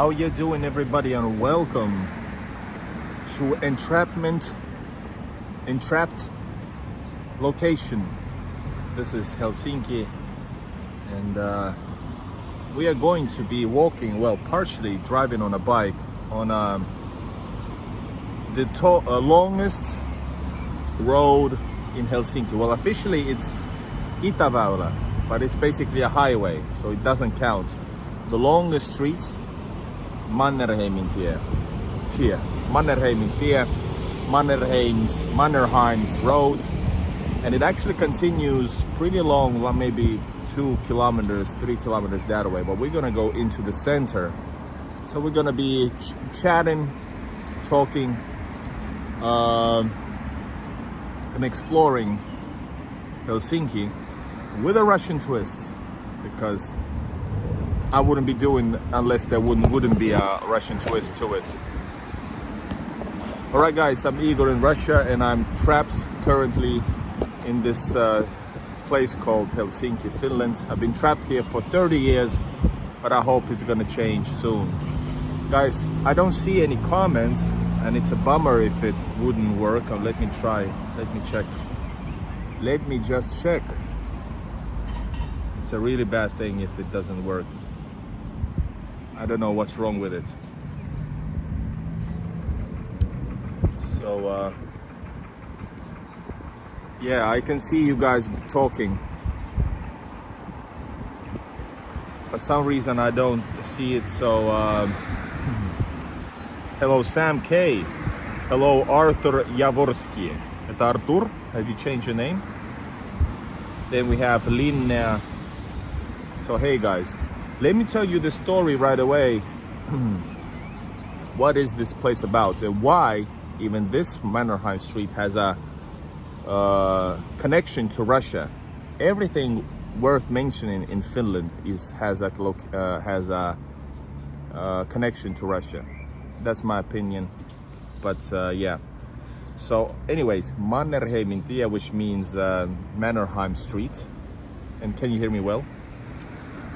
How you doing, everybody, and welcome to entrapped location. This is Helsinki, and we are going to be walking, well, partially driving on a bike on the longest road in Helsinki. Well, officially it's Itäväylä, but it's basically a highway, so it doesn't count. The longest streets, Mannerheimintie, Mannerheim's road, and it actually continues pretty long, well, maybe 2 kilometers, 3 kilometers that way, but we're gonna go into the center. So we're gonna be chatting, talking, and exploring Helsinki with a Russian twist, because I wouldn't be doing unless there wouldn't be a Russian twist to it. Alright guys, I'm Igor in Russia, and I'm trapped currently in this place called Helsinki, Finland. I've been trapped here for 30 years, but I hope it's gonna change soon. Guys, I don't see any comments, and it's a bummer if it wouldn't work. Let me try, let me check. Let me just check. It's a really bad thing if it doesn't work. I don't know what's wrong with it. So, yeah, I can see you guys talking. For some reason I don't see it, so hello Sam K. Hello Arthur Jaworski. It's Artur, have you changed your name? Then we have Linnea. So hey guys, let me tell you the story right away. What is this place about, and why even this Mannerheim street has a connection to Russia. Everything worth mentioning in Finland has a connection to Russia. That's my opinion, but yeah. So anyways, Mannerheimintie, which means Mannerheim Street, and can you hear me well,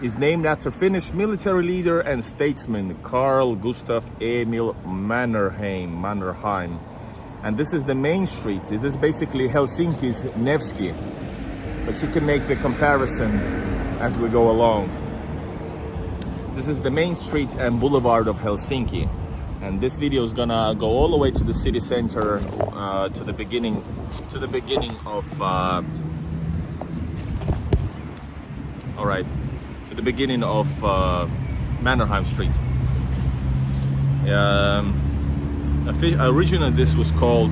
is named after Finnish military leader and statesman Carl Gustaf Emil Mannerheim. And this is the main street. It is basically Helsinki's Nevsky, but you can make the comparison as we go along. This is the main street and boulevard of Helsinki, and this video is gonna go all the way to the city center, to the beginning of all right, to the beginning of Mannerheim Street. Originally this was called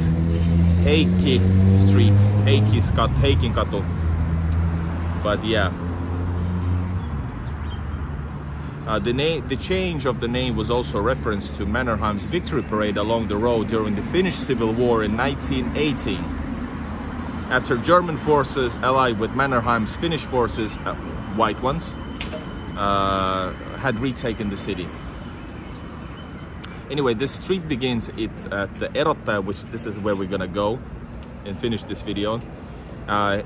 Heikki Street, Heikinkatu, but yeah. The change of the name was also a reference to Mannerheim's victory parade along the road during the Finnish Civil War in 1918. After German forces allied with Mannerheim's Finnish forces, white ones, had retaken the city. Anyway, this street begins at the Erottaja, which this is where we're gonna go and finish this video.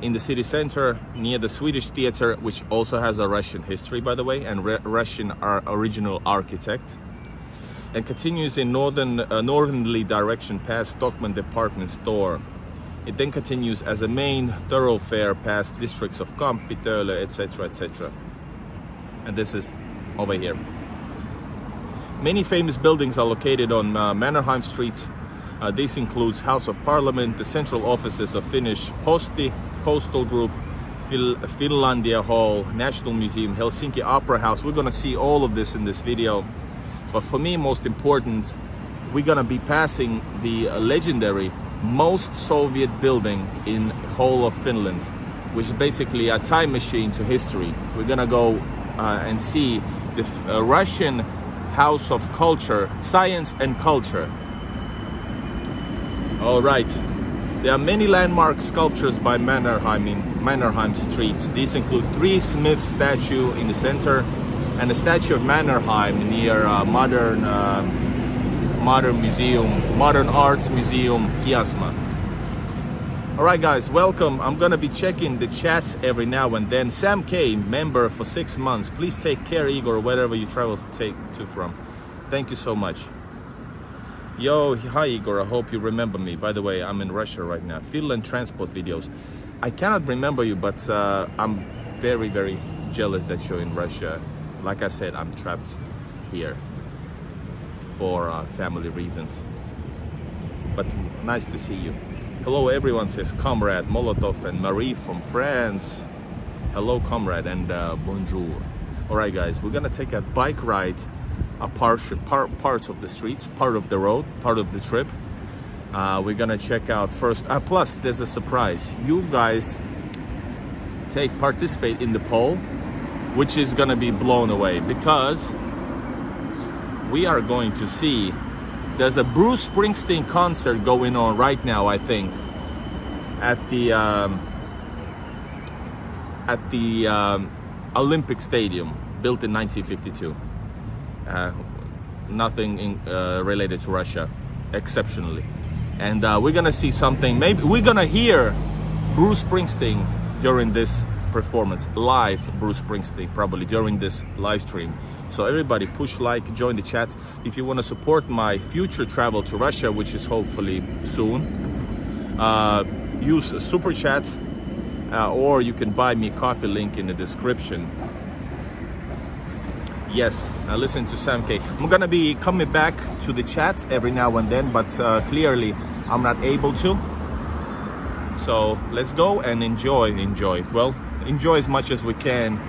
In the city center, near the Swedish theater, which also has a Russian history, by the way, and Russian original architect, and continues in northerly direction past Stockman department store. It then continues as a main thoroughfare past districts of Kamppi, Töölö, etc., etc. And this is over here. Many famous buildings are located on Mannerheim Street. This includes House of Parliament, the central offices of Finnish Posti, Postal Group, Finlandia Hall, National Museum, Helsinki Opera House. We're gonna see all of this in this video. But for me, most important, we're gonna be passing the legendary most Soviet building in whole of Finland, which is basically a time machine to history. We're gonna go and see the Russian House of Culture, Science and Culture. All right, there are many landmark sculptures by Mannerheim Street. These include 3 Smith statues in the center and a statue of Mannerheim near modern arts museum Kiasma. All right guys, welcome. I'm gonna be checking the chats every now and then. Sam K, member for 6 months. Please take care, Igor, wherever you travel to from. Thank you so much. Yo, hi Igor, I hope you remember me. By the way, I'm in Russia right now. Finland transport videos. I cannot remember you, but I'm very, very jealous that you're in Russia. Like I said, I'm trapped here for family reasons. But nice to see you. Hello everyone, says Comrade, Molotov and Marie from France. Hello Comrade and bonjour. Alright guys, we're gonna take a bike ride parts of the streets, part of the road, part of the trip. We're gonna check out first, plus there's a surprise. You guys participate in the poll, which is gonna be blown away because we are going to see, there's a Bruce Springsteen concert going on right now, I think, at the Olympic Stadium, built in 1952. Nothing related to Russia, exceptionally. And we're gonna see something, maybe we're gonna hear Bruce Springsteen during this performance, live Bruce Springsteen, probably during this live stream. So everybody push like, join the chat. If you want to support my future travel to Russia, which is hopefully soon, use super chats, or you can buy me a coffee, link in the description. Yes, listen to Sam K. I'm gonna be coming back to the chats every now and then, but clearly I'm not able to. So let's go and enjoy. Well, enjoy as much as we can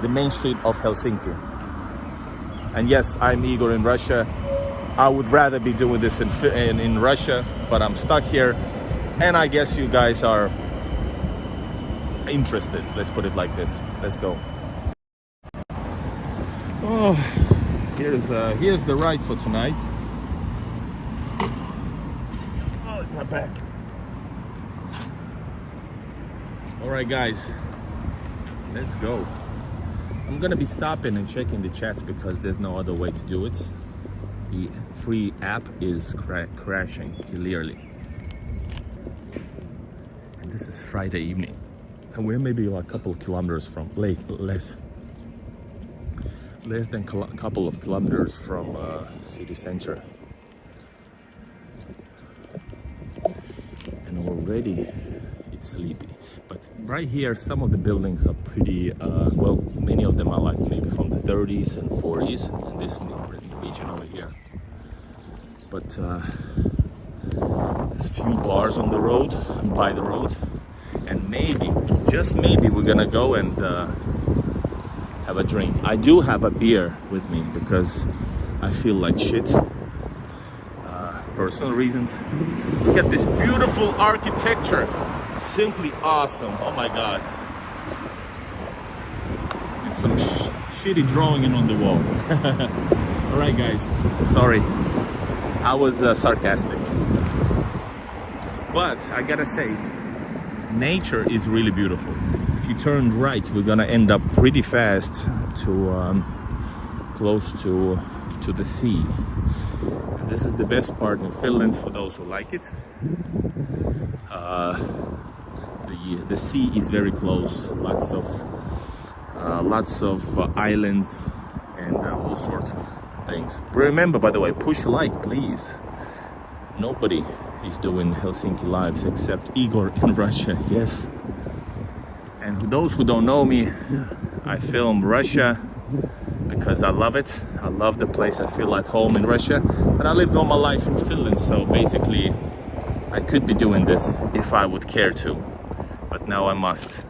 the main street of Helsinki. And yes, I'm Igor in Russia. I would rather be doing this in Russia, but I'm stuck here. And I guess you guys are interested. Let's put it like this. Let's go. Oh, here's the ride for tonight. Oh, my back. All right, guys, let's go. I'm gonna be stopping and checking the chats because there's no other way to do it. The free app is crashing clearly. And this is Friday evening. And we're maybe a couple of kilometers from less than a couple of kilometers from city center. And already it's sleepy. But right here, some of the buildings are pretty, well, many of them are like maybe from the 30s and 40s, and this region over here. But there's a few bars on the road, by the road, and maybe, just maybe, we're gonna go and have a drink. I do have a beer with me because I feel like shit. Personal reasons. Look at this beautiful architecture. Simply awesome. Oh my god. And some shitty drawing on the wall. Alright guys, sorry. I was sarcastic. But I gotta say, nature is really beautiful. If you turn right, we're gonna end up pretty fast to close to the sea. And this is the best part in Finland for those who like it. The sea is very close. Lots of islands and all sorts of things. Remember, by the way, push like, please. Nobody is doing Helsinki lives except Igor in Russia. Yes. And those who don't know me, I film Russia because I love it. I love the place. I feel at home in Russia. But I lived all my life in Finland, so basically I could be doing this if I would care to. But now I must.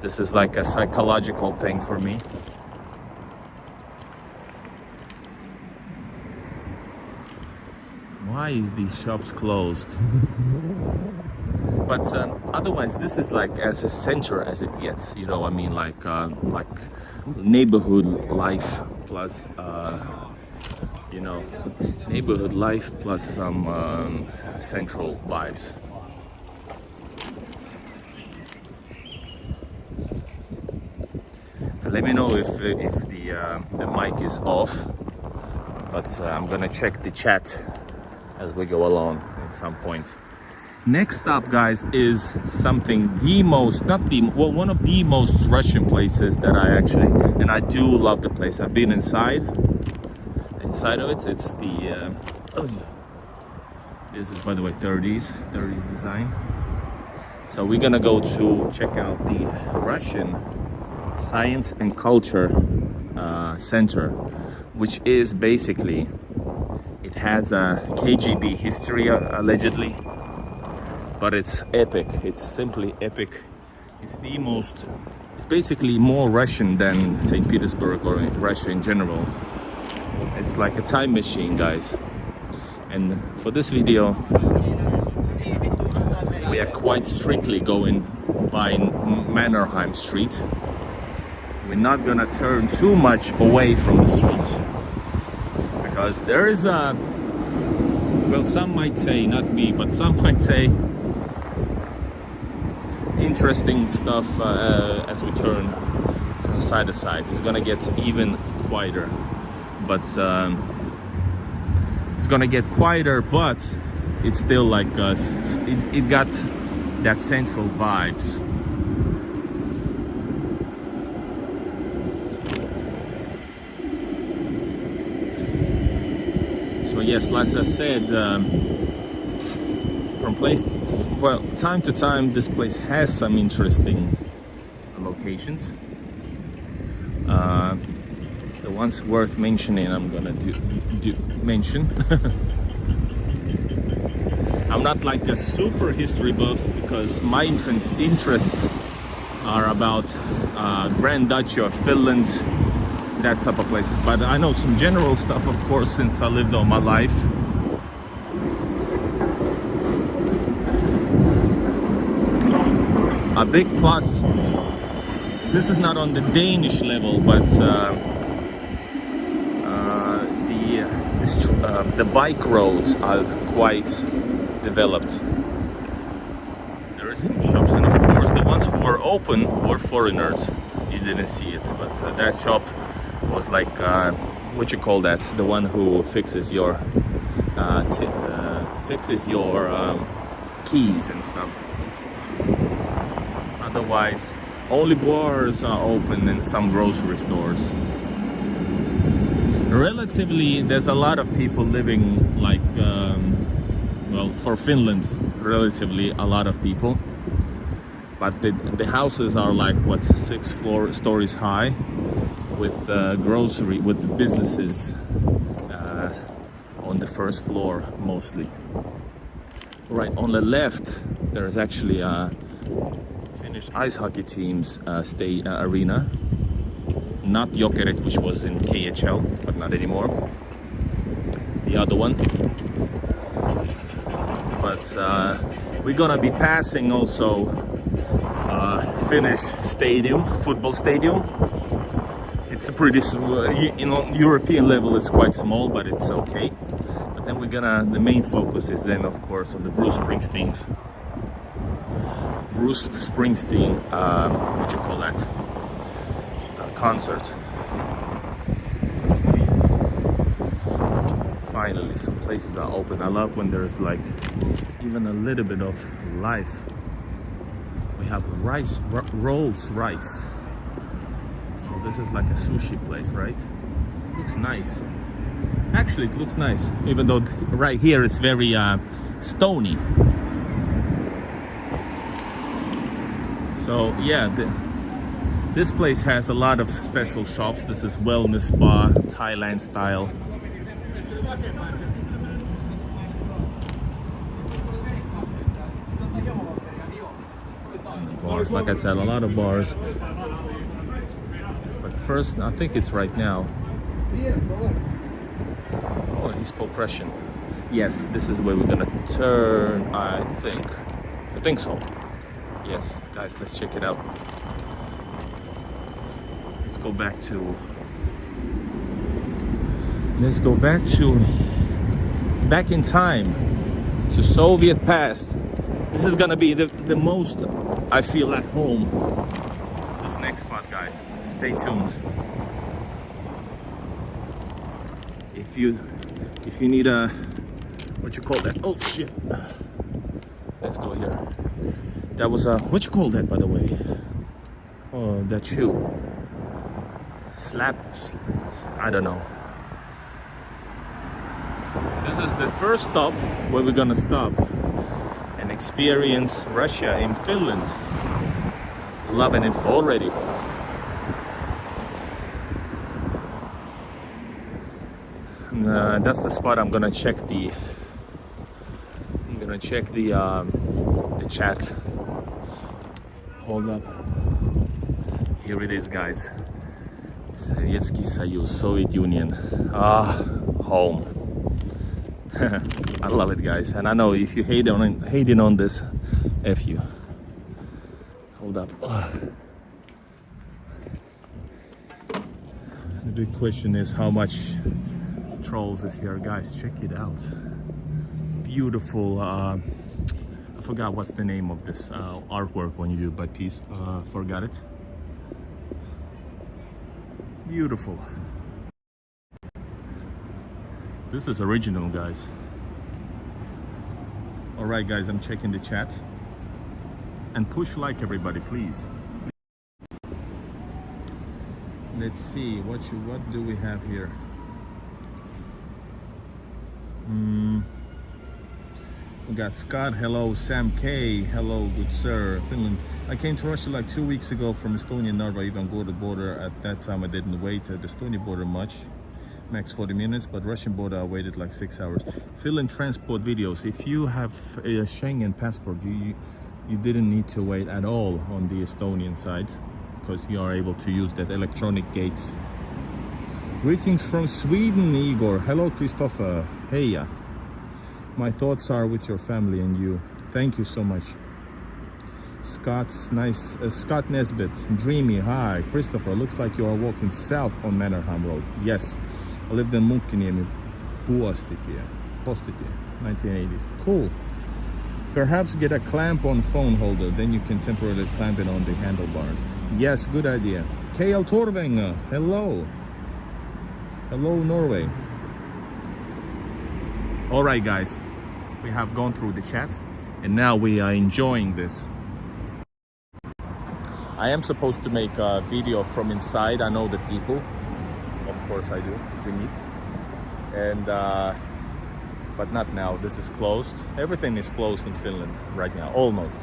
This is like a psychological thing for me. Why is these shops closed? But otherwise, this is like as a center as it gets. You know, I mean, like neighborhood life plus, you know, neighborhood life plus some central vibes. Let me know if the mic is off. But I'm gonna check the chat as we go along at some point. Next up, guys, is something one of the most Russian places that I do love the place. I've been inside. inside of it. It's the this is, by the way, 30s design. So we're gonna go to check out the Russian Science and Culture Center, which is basically, it has a KGB history allegedly, but it's epic. It's simply epic. It's basically more Russian than St. Petersburg or Russia in general. It's like a time machine, guys. And for this video, we are quite strictly going by Mannerheim Street. We're not gonna turn too much away from the street, because there is a, well, some might say, not me, but some might say, interesting stuff as we turn from side to side. It's gonna get even quieter, but it's gonna get quieter, but it's still like it got that central vibes. So yes, like I said, time to time, this place has some interesting locations. The ones worth mentioning, I'm gonna mention. I'm not like a super history buff, because my interests are about Grand Duchy of Finland, that type of places. But I know some general stuff, of course, since I lived all my life. A big plus, this is not on the Danish level, but the bike roads are quite developed. There is some shops, and of course the ones who were open were foreigners. You didn't see it, but that shop was like, what you call that? The one who fixes your keys and stuff. Otherwise, only bars are open and some grocery stores. Relatively, there's a lot of people living, like, well, for Finland, relatively a lot of people. But the houses are like, what, 6 stories high, with with businesses on the first floor mostly. Right on the left, there is actually a Finnish ice hockey team's arena. Not Jokerit, which was in KHL, but not anymore. The other one. But we're gonna be passing also Finnish stadium, football stadium. It's a pretty, on European level, it's quite small, but it's okay. But then the main focus is then, of course, on the Bruce Springsteen, what do you call that? Concert. Finally, some places are open. I love when there's like even a little bit of life. We have Rolls Rice. So this is like a sushi place, right? Looks nice. Actually, it looks nice, even though right here it's very stony. So yeah, this place has a lot of special shops. This is wellness spa, Thailand style. Bars, like I said, a lot of bars. But first, I think it's right now. Oh, he spoke Russian. Yes, this is where we're gonna turn, I think so. Yes, guys, let's check it out. Let's go back in time to Soviet past. This is gonna be the most I feel at home this next spot, guys. Stay tuned. If you need a, what you call that? Oh shit. Let's go here. That was a, what you call that, by the way? Oh, that shoe. Slap, I don't know. This is the first stop where we're gonna stop and experience Russia in Finland. Loving it already. That's the spot I'm gonna check the chat. Hold up. Here it is, guys. Sovietsky Soyuz, Soviet Union. Home. I love it, guys. And I know if you hating on this, F you. Hold up. The big question is how much trolls is here, guys. Check it out. Beautiful. I forgot what's the name of this artwork when you do by piece. Forgot it. Beautiful. This is original, guys. All right, guys, I'm checking the chat. And push like, everybody, please. Let's see, what do we have here? We got Scott, hello. Sam K, hello, good sir. Finland. I came to Russia like 2 weeks ago from Estonia, Narva. Even go to the border. At that time, I didn't wait at the Estonian border much. Max 40 minutes, but Russian border I waited like 6 hours. Finland transport videos. If you have a Schengen passport, you didn't need to wait at all on the Estonian side because you are able to use that electronic gates. Greetings from Sweden, Igor. Hello, Christopher. Hey. My thoughts are with your family and you. Thank you so much. Scott's nice. Scott Nesbitt, dreamy. Hi, Christopher. Looks like you are walking south on Mannerheim Road. Yes, I lived in Munkkiniemi, Postitie, 1980s. Cool. Perhaps get a clamp on phone holder, then you can temporarily clamp it on the handlebars. Yes, good idea. KL Torvenga, hello. Hello, Norway. All right, guys, we have gone through the chat and now we are enjoying this. I am supposed to make a video from inside. I know the people, of course I do, Zenit. And but not now. This is closed. Everything is closed in Finland right now, almost.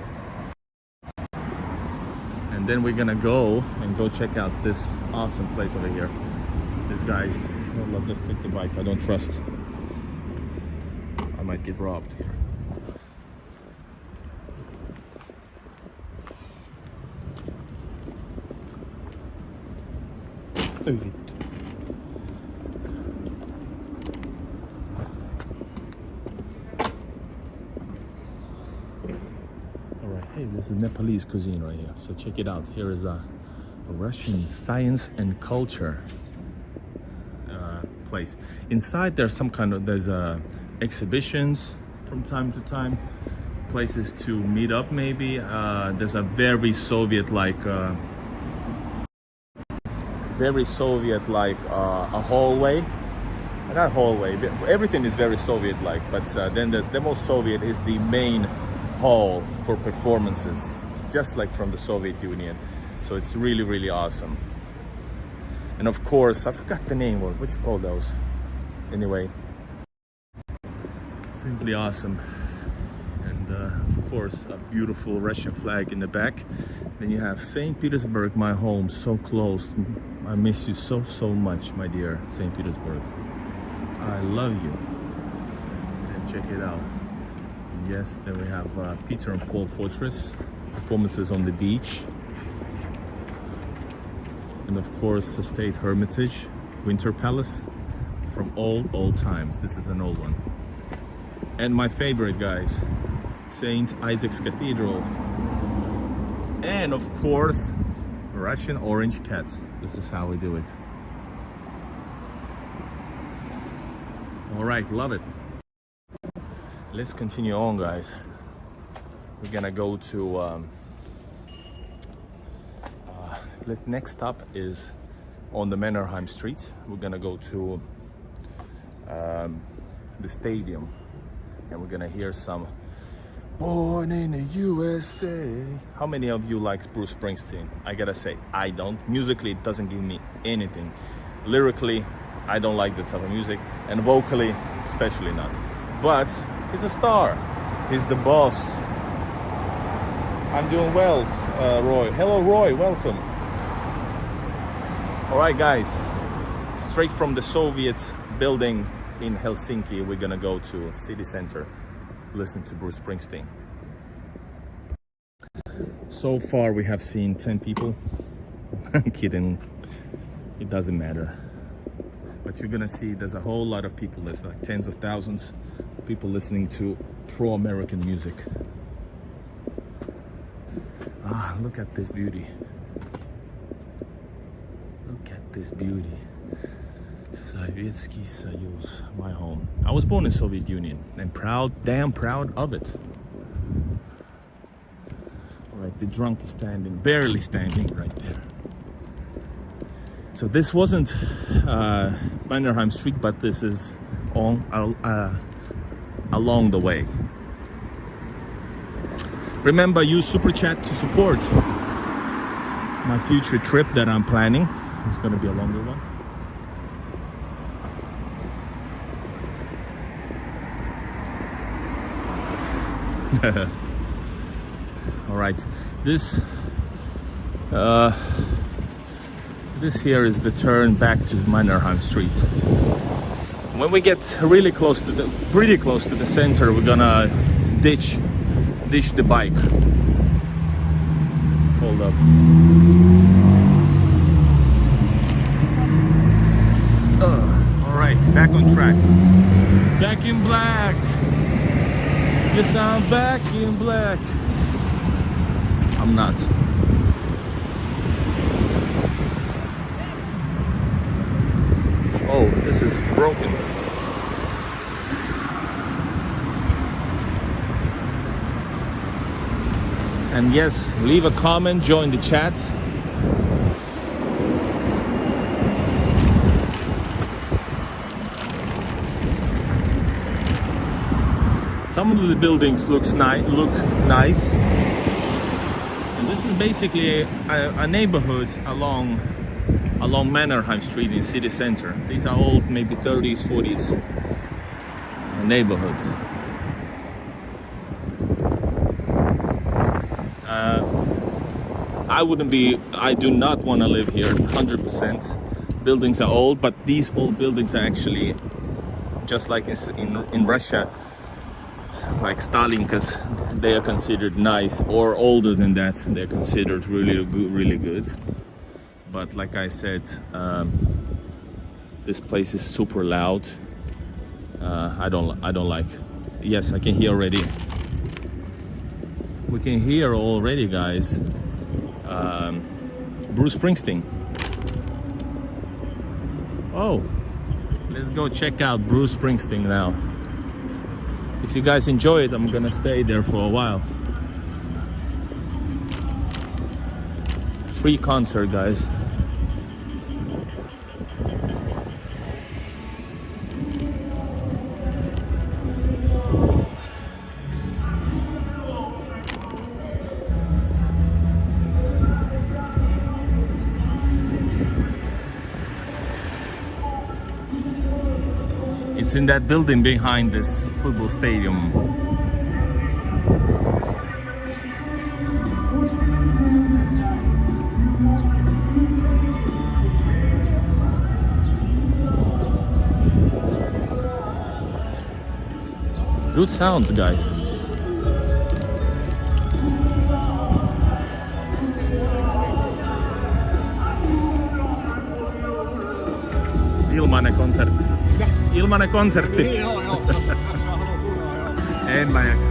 And then we're gonna go check out this awesome place over here. This guy's, hold up, let's take the bike. I don't trust. I might get robbed here. Oh, vittu. Alright, hey, this is Nepalese cuisine right here. So check it out. Here is a Russian science and culture place. Inside there's some kind of, there's exhibitions from time to time, places to meet up maybe. There's a very Soviet-like a hallway. Not hallway, everything is very Soviet-like, but then there's the most Soviet is the main hall for performances, just like from the Soviet Union. So it's really, really awesome. And of course, I forgot the name, what you call those? Anyway, simply awesome. And of course, a beautiful Russian flag in the back. Then you have St. Petersburg, my home, so close. I miss you so, so much, my dear St. Petersburg. I love you. And check it out. And yes, then we have Peter and Paul Fortress, performances on the beach. And of course, the State Hermitage, Winter Palace, from old times. This is an old one. And my favorite, guys, St. Isaac's Cathedral. And of course, Russian orange cat. This is how we do it. All right, love it. Let's continue on, guys. We're gonna go to next stop is on the Mannerheim Street. We're gonna go to the stadium and we're gonna hear some Born in the USA. How many of you like Bruce Springsteen? I gotta say, I don't. Musically, it doesn't give me anything. Lyrically, I don't like that type of music, and vocally especially not. But he's a star. He's the boss. I'm doing well, Roy. Hello, Roy. Welcome. All right, guys. Straight from the Soviet building in Helsinki, we're gonna go to city center, listen to Bruce Springsteen. So far, we have seen 10 people. I'm kidding. It doesn't matter. But you're gonna see there's a whole lot of people. There's like tens of thousands of people listening to pro-American music. Ah, look at this beauty. Look at this beauty. Sovietsky Soyuz, my home. I was born in Soviet Union and damn proud of it. All right, the drunk is standing, barely standing right there. So this wasn't Mannerheim Street, but this is along the way. Remember, use Super Chat to support my future trip that I'm planning. It's going to be a longer one. All right, this here is the turn back to Mannerheim Street. When we get really close to pretty close to the center, we're gonna ditch the bike. Hold up. All right, back on track. Back in black. Yes, I'm back in black. I'm not. Oh, this is broken. And yes, leave a comment, join the chat. Some of the buildings look nice. And this is basically a neighborhood along Mannerheim Street in city center. These are all maybe 30s, 40s neighborhoods. I do not want to live here 100%. Buildings are old, but these old buildings are actually just like in Russia, like Stalin, because they are considered nice, or older than that, they're considered really good. But like I said, this place is super loud. I don't like. Yes, I can hear already. We can hear already, guys. Bruce Springsteen. Oh, let's go check out Bruce Springsteen now. If you guys enjoy it, I'm gonna stay there for a while. Free concert, guys. It's in that building behind this football stadium. Good sound, guys. Ilmainen konsertti. Ilmainen konsertti. Joo. En mä jaksa.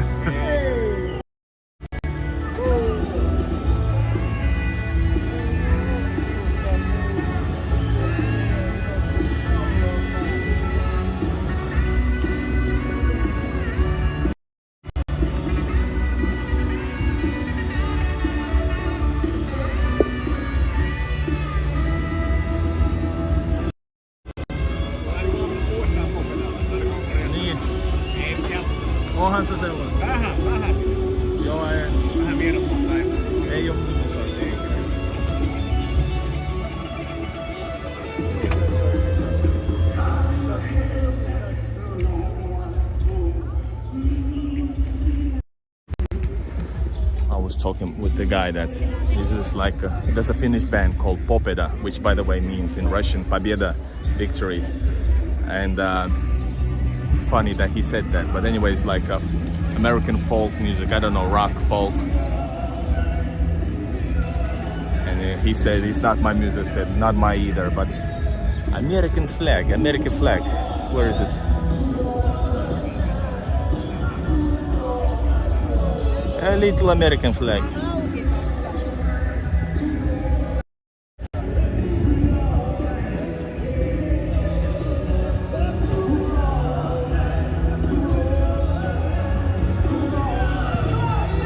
Onhan se sellaista. with the guy that is just like there's a Finnish band called Popeda, which by the way means in Russian Победа, victory. And funny that he said that, but anyways, like American folk music, I don't know, rock, folk. And he said it's not my music. I said not my either, but American flag, where is it? A little American flag.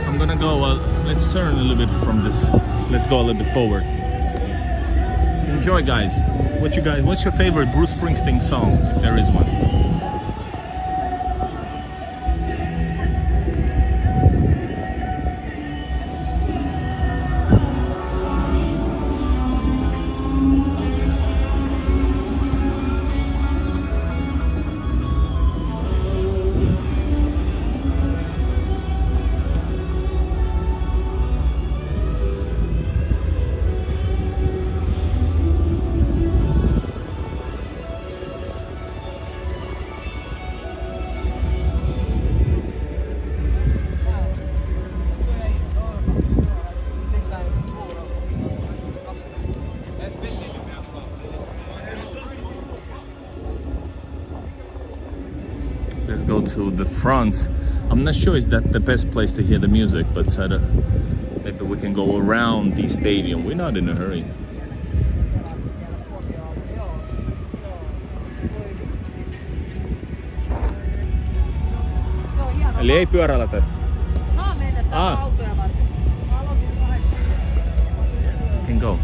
I'm gonna go, let's turn a little bit from this. Let's go a little bit forward. Enjoy, guys. What's your favorite Bruce Springsteen song, if there is one? Let's go to the front. I'm not sure is that the best place to hear the music, but maybe we can go around the stadium. We're not in a hurry. Eli ei pyörällä tästä. Saa mennä täällä autoja varten. Yes, we can go.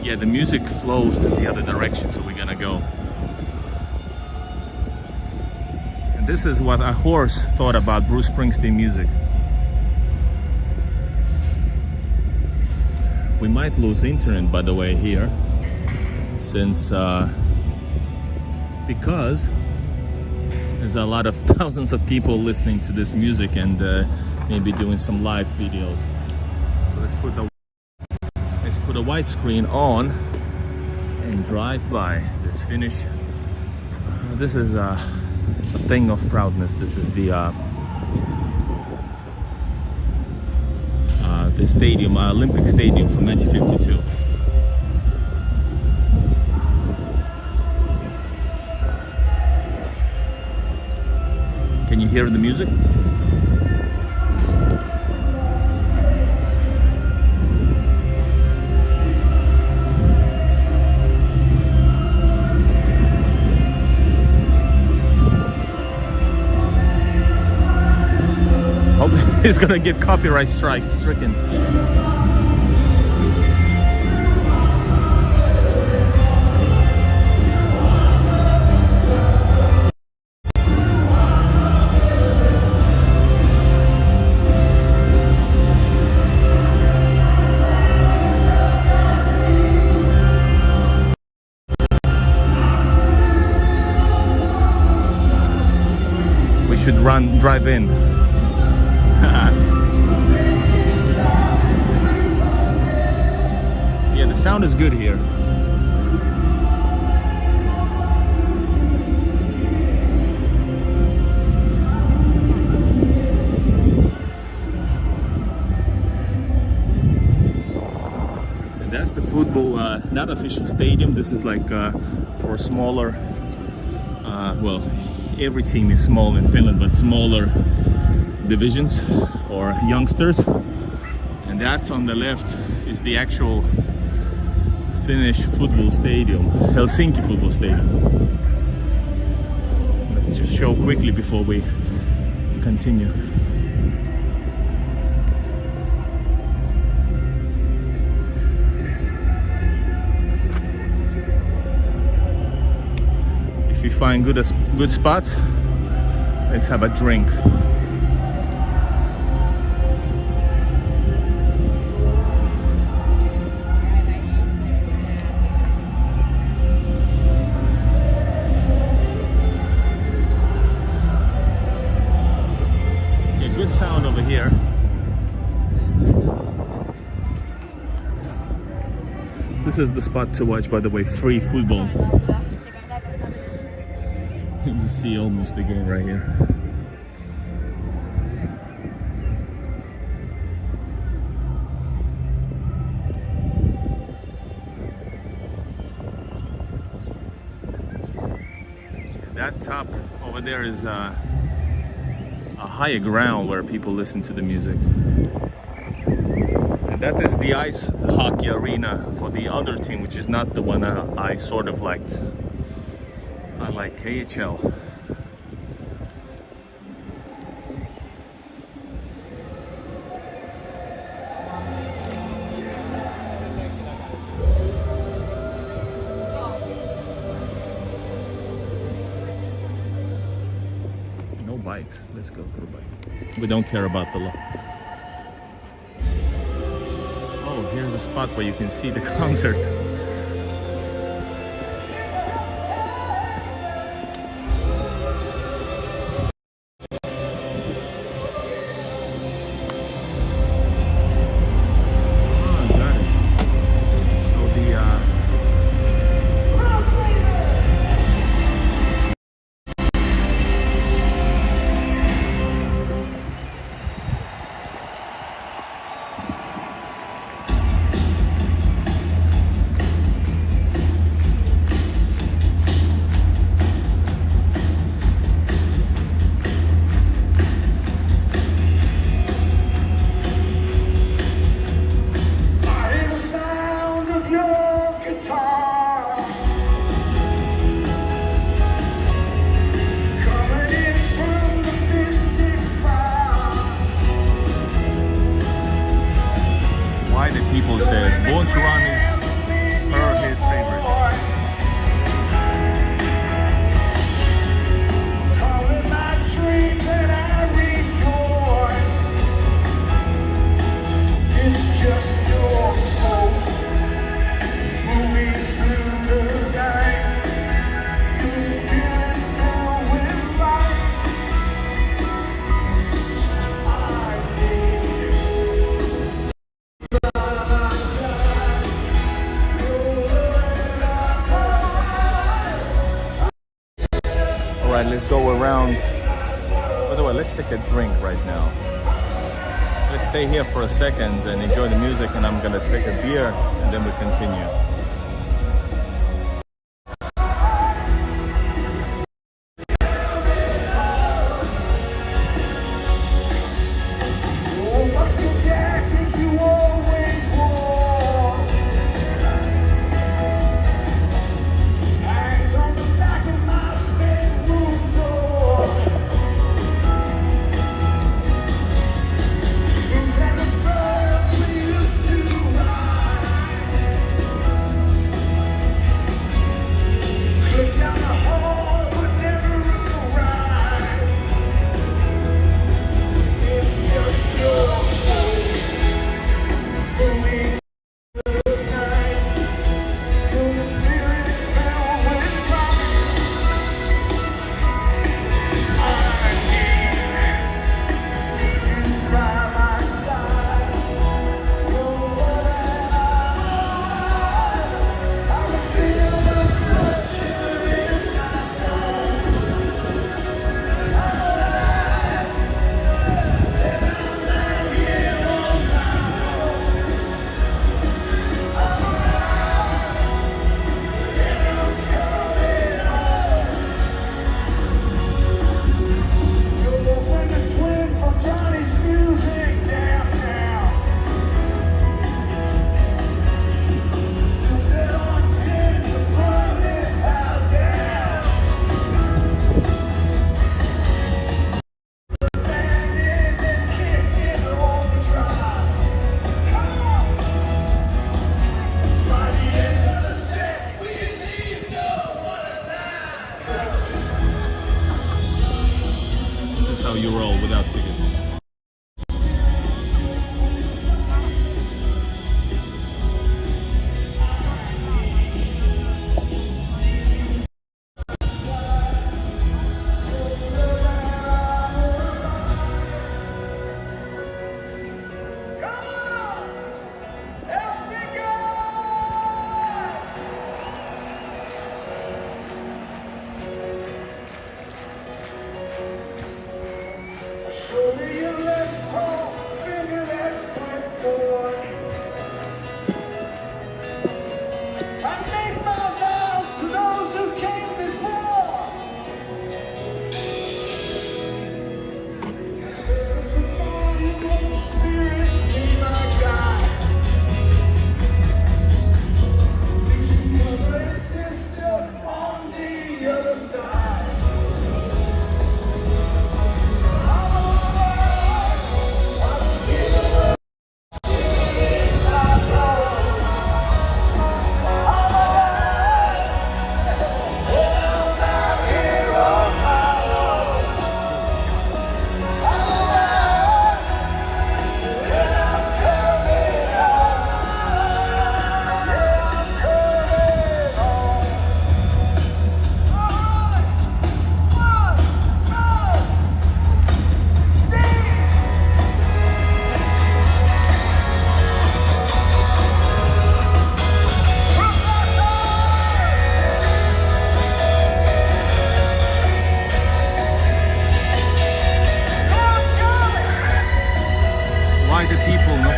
Yeah, the music flows to the other direction, so we're gonna go. And this is what a horse thought about Bruce Springsteen music. We might lose internet, by the way, here, since because there's a lot of thousands of people listening to this music and maybe doing some live videos. So let's put a white screen on and drive by this Finnish. This is a thing of proudness. This is the stadium, Olympic Stadium from 1952. Can you hear the music? He's gonna get copyright stricken. We should drive in. Yeah, the sound is good here. And that's the football, not official stadium. This is like for smaller, well, every team is small in Finland, but smaller divisions or youngsters. And that on the left is the actual Finnish football stadium, Helsinki football stadium. Let's just show quickly before we continue. If you find good spots, let's have a drink. good sound over here. This is the spot to watch, by the way, free football. You see almost the game right here. That top over there is a higher ground where people listen to the music. And that is the ice hockey arena for the other team, which is not the one I sort of liked. I like KHL. No bikes. Let's go through bike. We don't care about the law. Oh, here's a spot where you can see the concert. Let's go around. By the way, let's take a drink right now. Let's stay here for a second and enjoy the music, and I'm gonna take a beer and then we continue.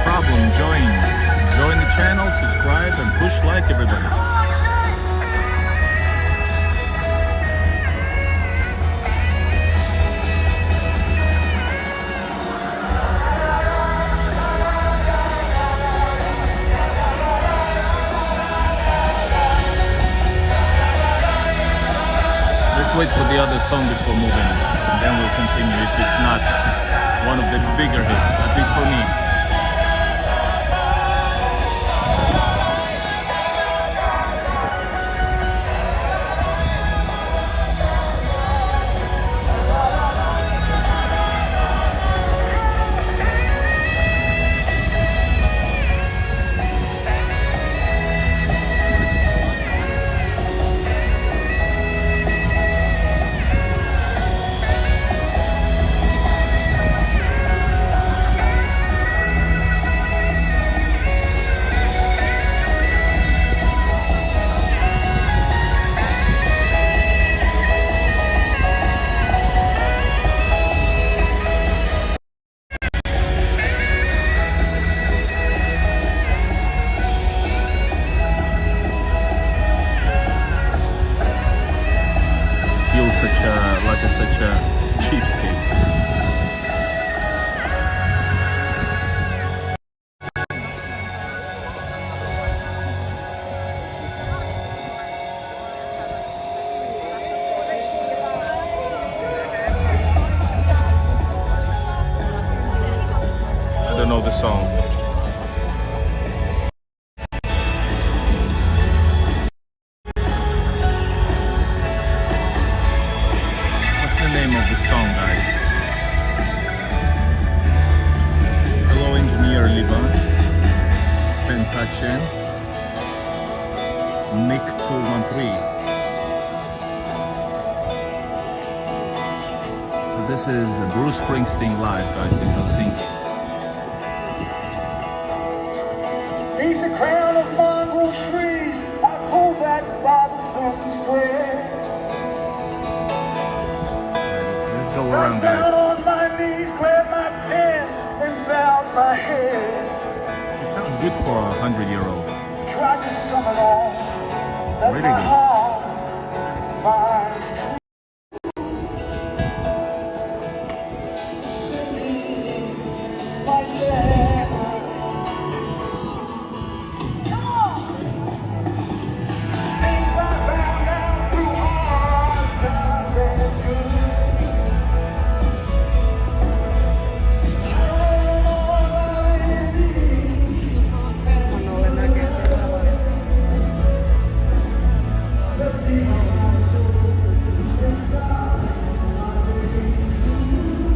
problem. Join the channel, subscribe, and push like, everybody. Let's wait for the other song before moving, and then we'll continue if it's not one of the bigger hits, at least for me. Such a cheapskate. I don't know the song. Song, guys. Hello, engineer Liban, Pentachen, Mick 213. So this is Bruce Springsteen live, guys, in Helsinki. Neath the crown of mongrel trees, I pull back by the serpent's thread. Go around, guys. Down on my knees, grabbed my pen and bowed my head. It sounds good for a 100-year-old. Tried to sum it all. Let Really my good. heart find send me my letter. Come on. Things I found out through hard times and good.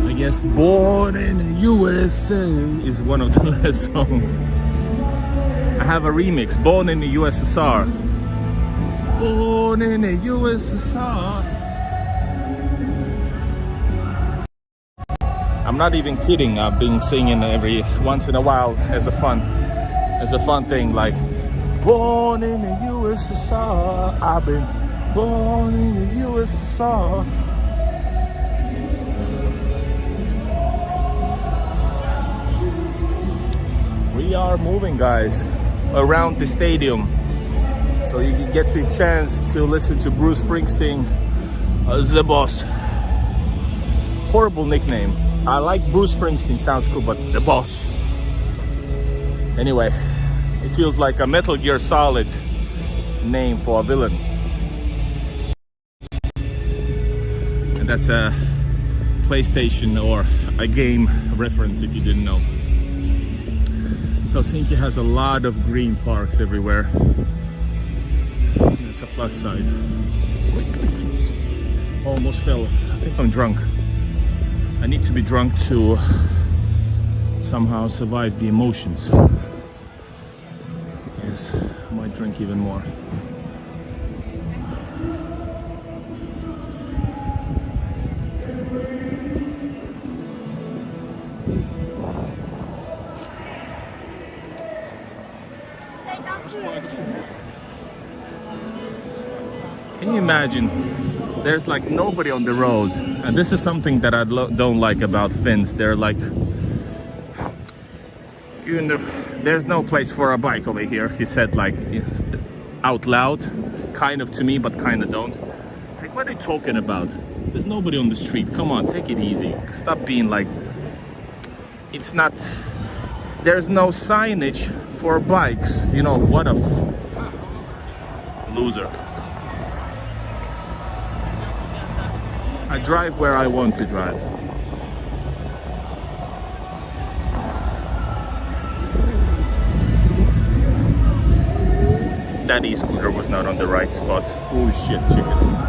I guess Born in the USA is one of the last songs. I have a remix, Born in the USSR. Born in the USSR. I'm not even kidding, I've been singing every once in a while as a fun thing, like born in the USSR. I've been born in the USSR. We are moving, guys, around the stadium, so you can get the chance to listen to Bruce Springsteen, the boss. Horrible nickname. I like Bruce Springsteen, sounds cool, but the boss. Anyway, it feels like a Metal Gear Solid name for a villain. And that's a PlayStation or a game reference if you didn't know. Helsinki has a lot of green parks everywhere. That's a plus side. Almost fell. I think I'm drunk. I need to be drunk to somehow survive the emotions. Yes, I might drink even more. Can you imagine? There's like nobody on the road, and this is something that I don't like about Finns. They're like, Even though there's no place for a bike over here, he said, like out loud, kind of to me, but kind of don't. Like, what are you talking about? There's nobody on the street. Come on, take it easy. Stop being like, it's not, there's no signage for bikes. You know, what a loser. I drive where I want to drive. That e-scooter was not on the right spot. Oh shit, chicken.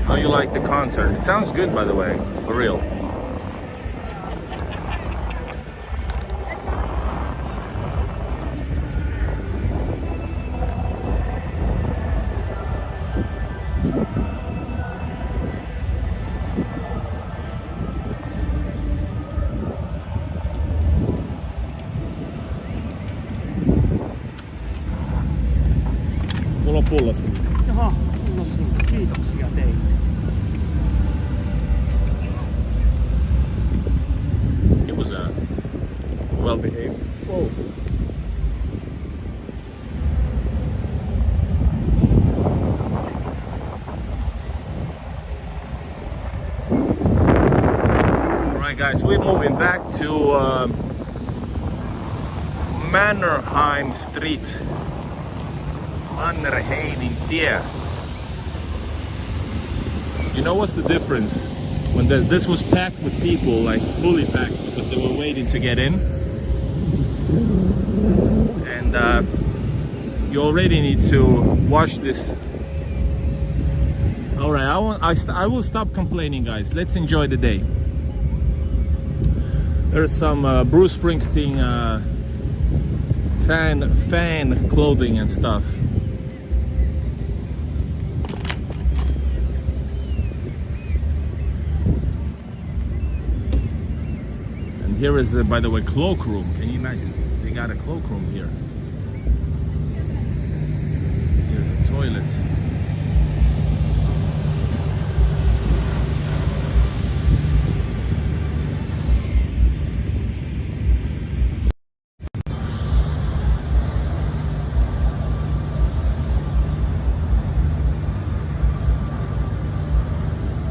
How you like the concert? It sounds good, by the way, for real. Mulla on pullo sun. Jaha, sulla on kiitoksia teille. It was a well behaved. Whoa. Alright guys, we're moving back to Mannerheim Street. Mannerheimintie. You know what's the difference? When this was packed with people, like fully packed, because they were waiting to get in. And you already need to wash this. Alright, I will stop complaining, guys. Let's enjoy the day. There's some Bruce Springsteen fan clothing and stuff. Here is, by the way, cloakroom. Can you imagine? They got a cloakroom here. Here's a toilet.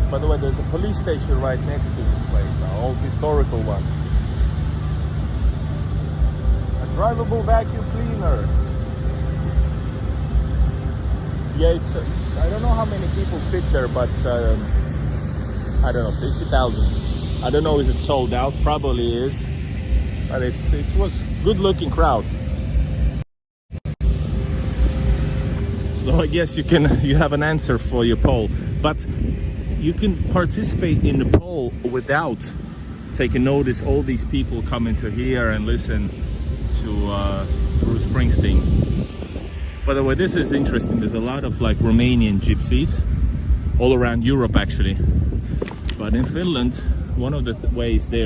By the way, there's a police station right next to this place, an old historical one. Drivable vacuum cleaner. Yeah, it's I don't know how many people fit there, but I don't know, 50,000. I don't know, is it sold out? Probably is, but it was good looking crowd. So I guess you have an answer for your poll, but you can participate in the poll without taking notice. All these people coming to here and listen to Bruce Springsteen. By the way, this is interesting. There's a lot of like Romanian gypsies all around Europe actually, but in Finland, one of the ways they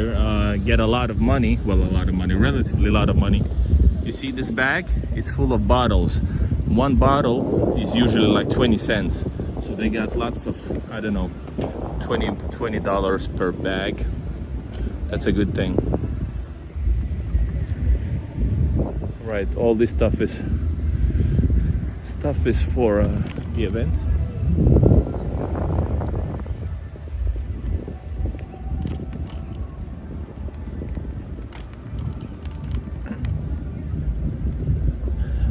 get a lot of money, well, a lot of money, relatively a lot of money. You see this bag? It's full of bottles. One bottle is usually like 20 cents, so they got lots of, I don't know, $20 per bag. That's a good thing. Right, all this stuff is for the event.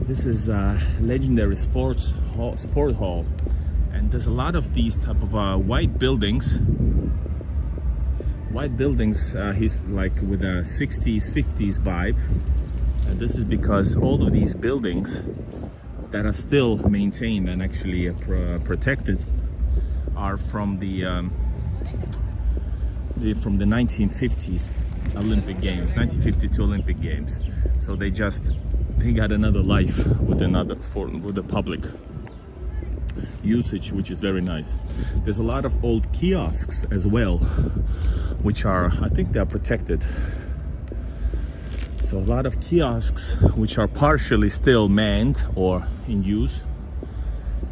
This is a legendary sport hall, and there's a lot of these type of white buildings. White buildings, he's like with a 60s, 50s vibe. And this is because all of these buildings that are still maintained and actually protected are from the 1950s Olympic Games, 1952 Olympic Games. So they got another life with the public usage, which is very nice. There's a lot of old kiosks as well, which are, I think they are protected. So a lot of kiosks which are partially still manned or in use,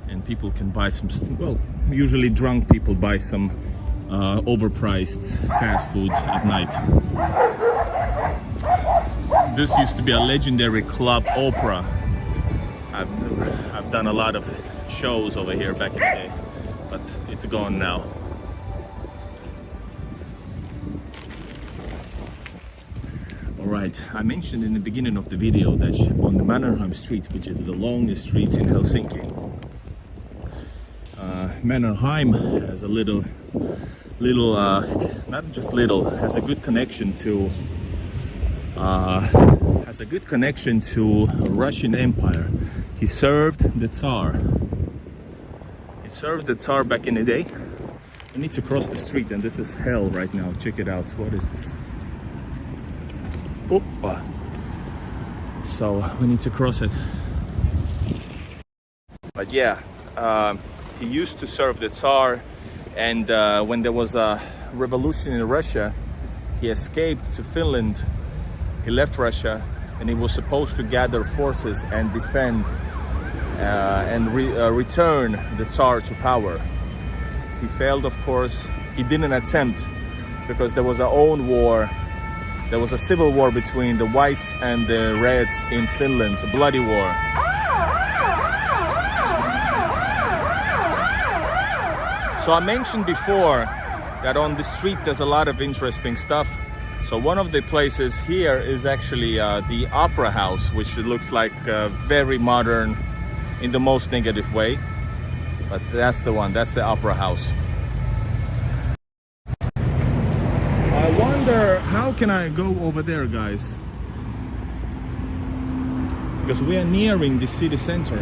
and people can buy some, well, usually drunk people buy some overpriced fast food at night. This used to be a legendary club, Opera. I've done a lot of shows over here back in the day, but it's gone now. Alright, I mentioned in the beginning of the video that on the Mannerheim street, which is the longest street in Helsinki, Mannerheim has a little, not just little, has a good connection to Russian Empire. He served the Tsar. He served the Tsar back in the day. I need to cross the street, and this is hell right now. Check it out. What is this? Opa. So we need to cross it. But yeah, he used to serve the Tsar, and when there was a revolution in Russia, he escaped to Finland. He left Russia, and he was supposed to gather forces and defend and return the Tsar to power. He failed, of course. He didn't attempt because there was an own war. There was a civil war between the whites and the reds in Finland, a bloody war. So I mentioned before that on the street there's a lot of interesting stuff. So one of the places here is actually the Opera House, which looks like very modern in the most negative way. But that's the one, that's the Opera House. I wonder, how can I go over there, guys? Because we are nearing the city center.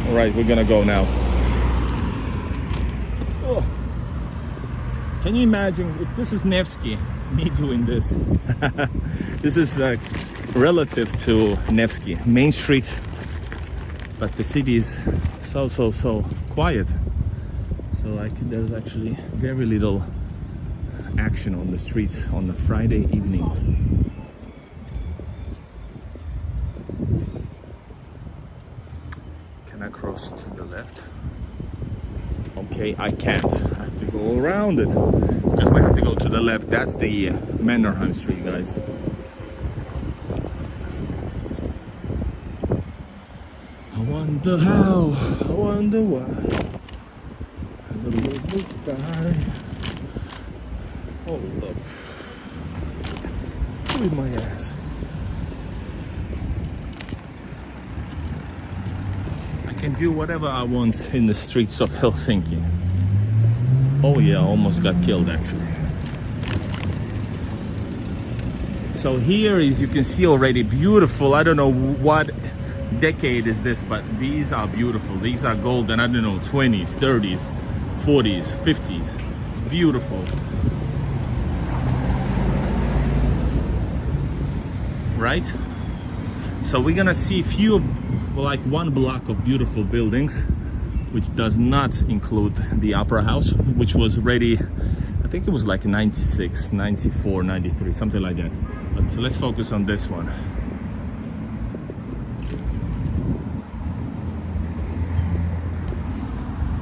Alright, we're gonna go now. Oh. Can you imagine if this is Nevsky, me doing this? This is relative to Nevsky, Main Street. But the city is so quiet. So there's actually very little action on the streets on the Friday evening. Can I cross to the left? Okay, I can't. I have to go around it because we have to go to the left. That's the Mannerheim Street, guys. I wonder how, I wonder why. The blue sky. Hold up. With my ass. I can do whatever I want in the streets of Helsinki. Oh yeah, I almost got killed actually. So here is, you can see already, beautiful. I don't know what decade is this, but these are beautiful. These are golden. I don't know, 20s, 30s, 40s, 50s. Beautiful. Right? So we're gonna see like one block of beautiful buildings, which does not include the Opera House, which was ready, I think it was like 96, 94, 93, something like that. But let's focus on this one.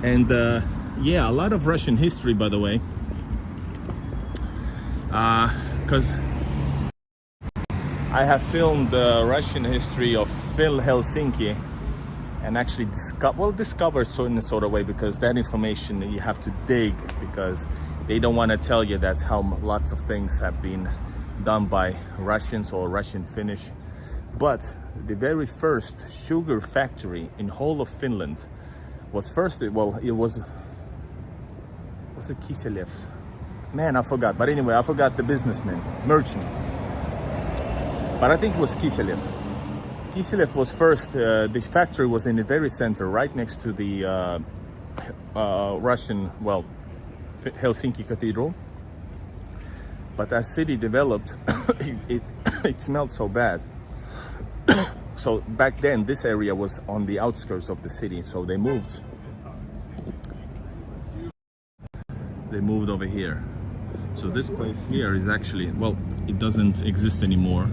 And yeah, a lot of Russian history, by the way, because I have filmed the Russian history of Helsinki, and actually discovered in a sort of way, because that information you have to dig, because they don't want to tell you that's how lots of things have been done by Russians or Russian Finnish. But the very first sugar factory in whole of Finland was first, well, it was it Kiselev? Man, I forgot. But anyway, I forgot the businessman, merchant. But I think it was Kiselev. Kiselev was first. The factory was in the very center, right next to the Russian, well, Helsinki Cathedral. But as city developed, it smelled so bad. So back then, this area was on the outskirts of the city, so they moved. They moved over here. So this place here is actually, well, it doesn't exist anymore.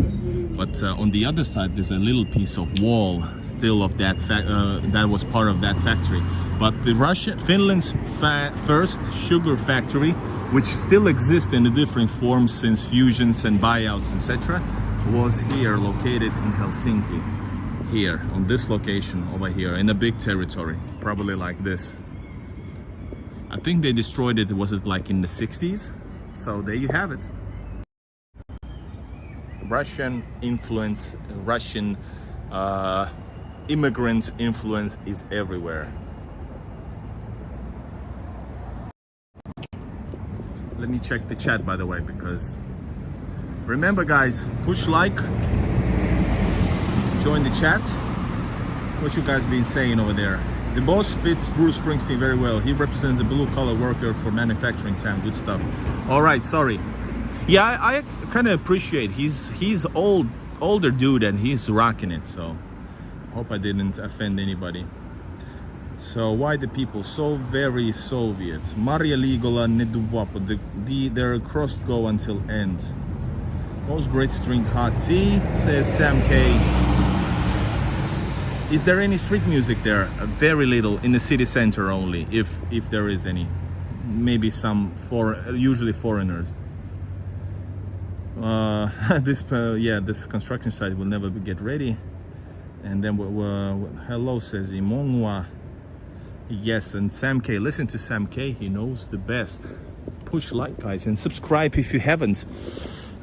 But on the other side, there's a little piece of wall still of that that was part of that factory. But the Finland's first sugar factory, which still exists in the different forms since fusions and buyouts, etc., was here, located in Helsinki. Here, on this location over here, in a big territory, probably like this. I think they destroyed it, was it like in the 60s? So there you have it. Russian influence, Russian immigrant influence is everywhere. Let me check the chat, by the way, because remember, guys, push like, join the chat. What you guys been saying over there? The boss fits Bruce Springsteen very well. He represents the blue-collar worker for manufacturing town. Good stuff. All right, sorry. Yeah, I kind of appreciate. He's older dude and he's rocking it. So hope I didn't offend anybody. So why the people so very Soviet? Maria Ligola Neduwapo. Their crust go until end. Most Brits drink hot tea, says Sam K. Is there any street music there? Very little, in the city center only, if there is any. Maybe some, usually foreigners. This construction site will never get ready. And then hello, says Imongwa. Yes, and Sam K. Listen to Sam K. He knows the best. Push like, guys, and subscribe if you haven't.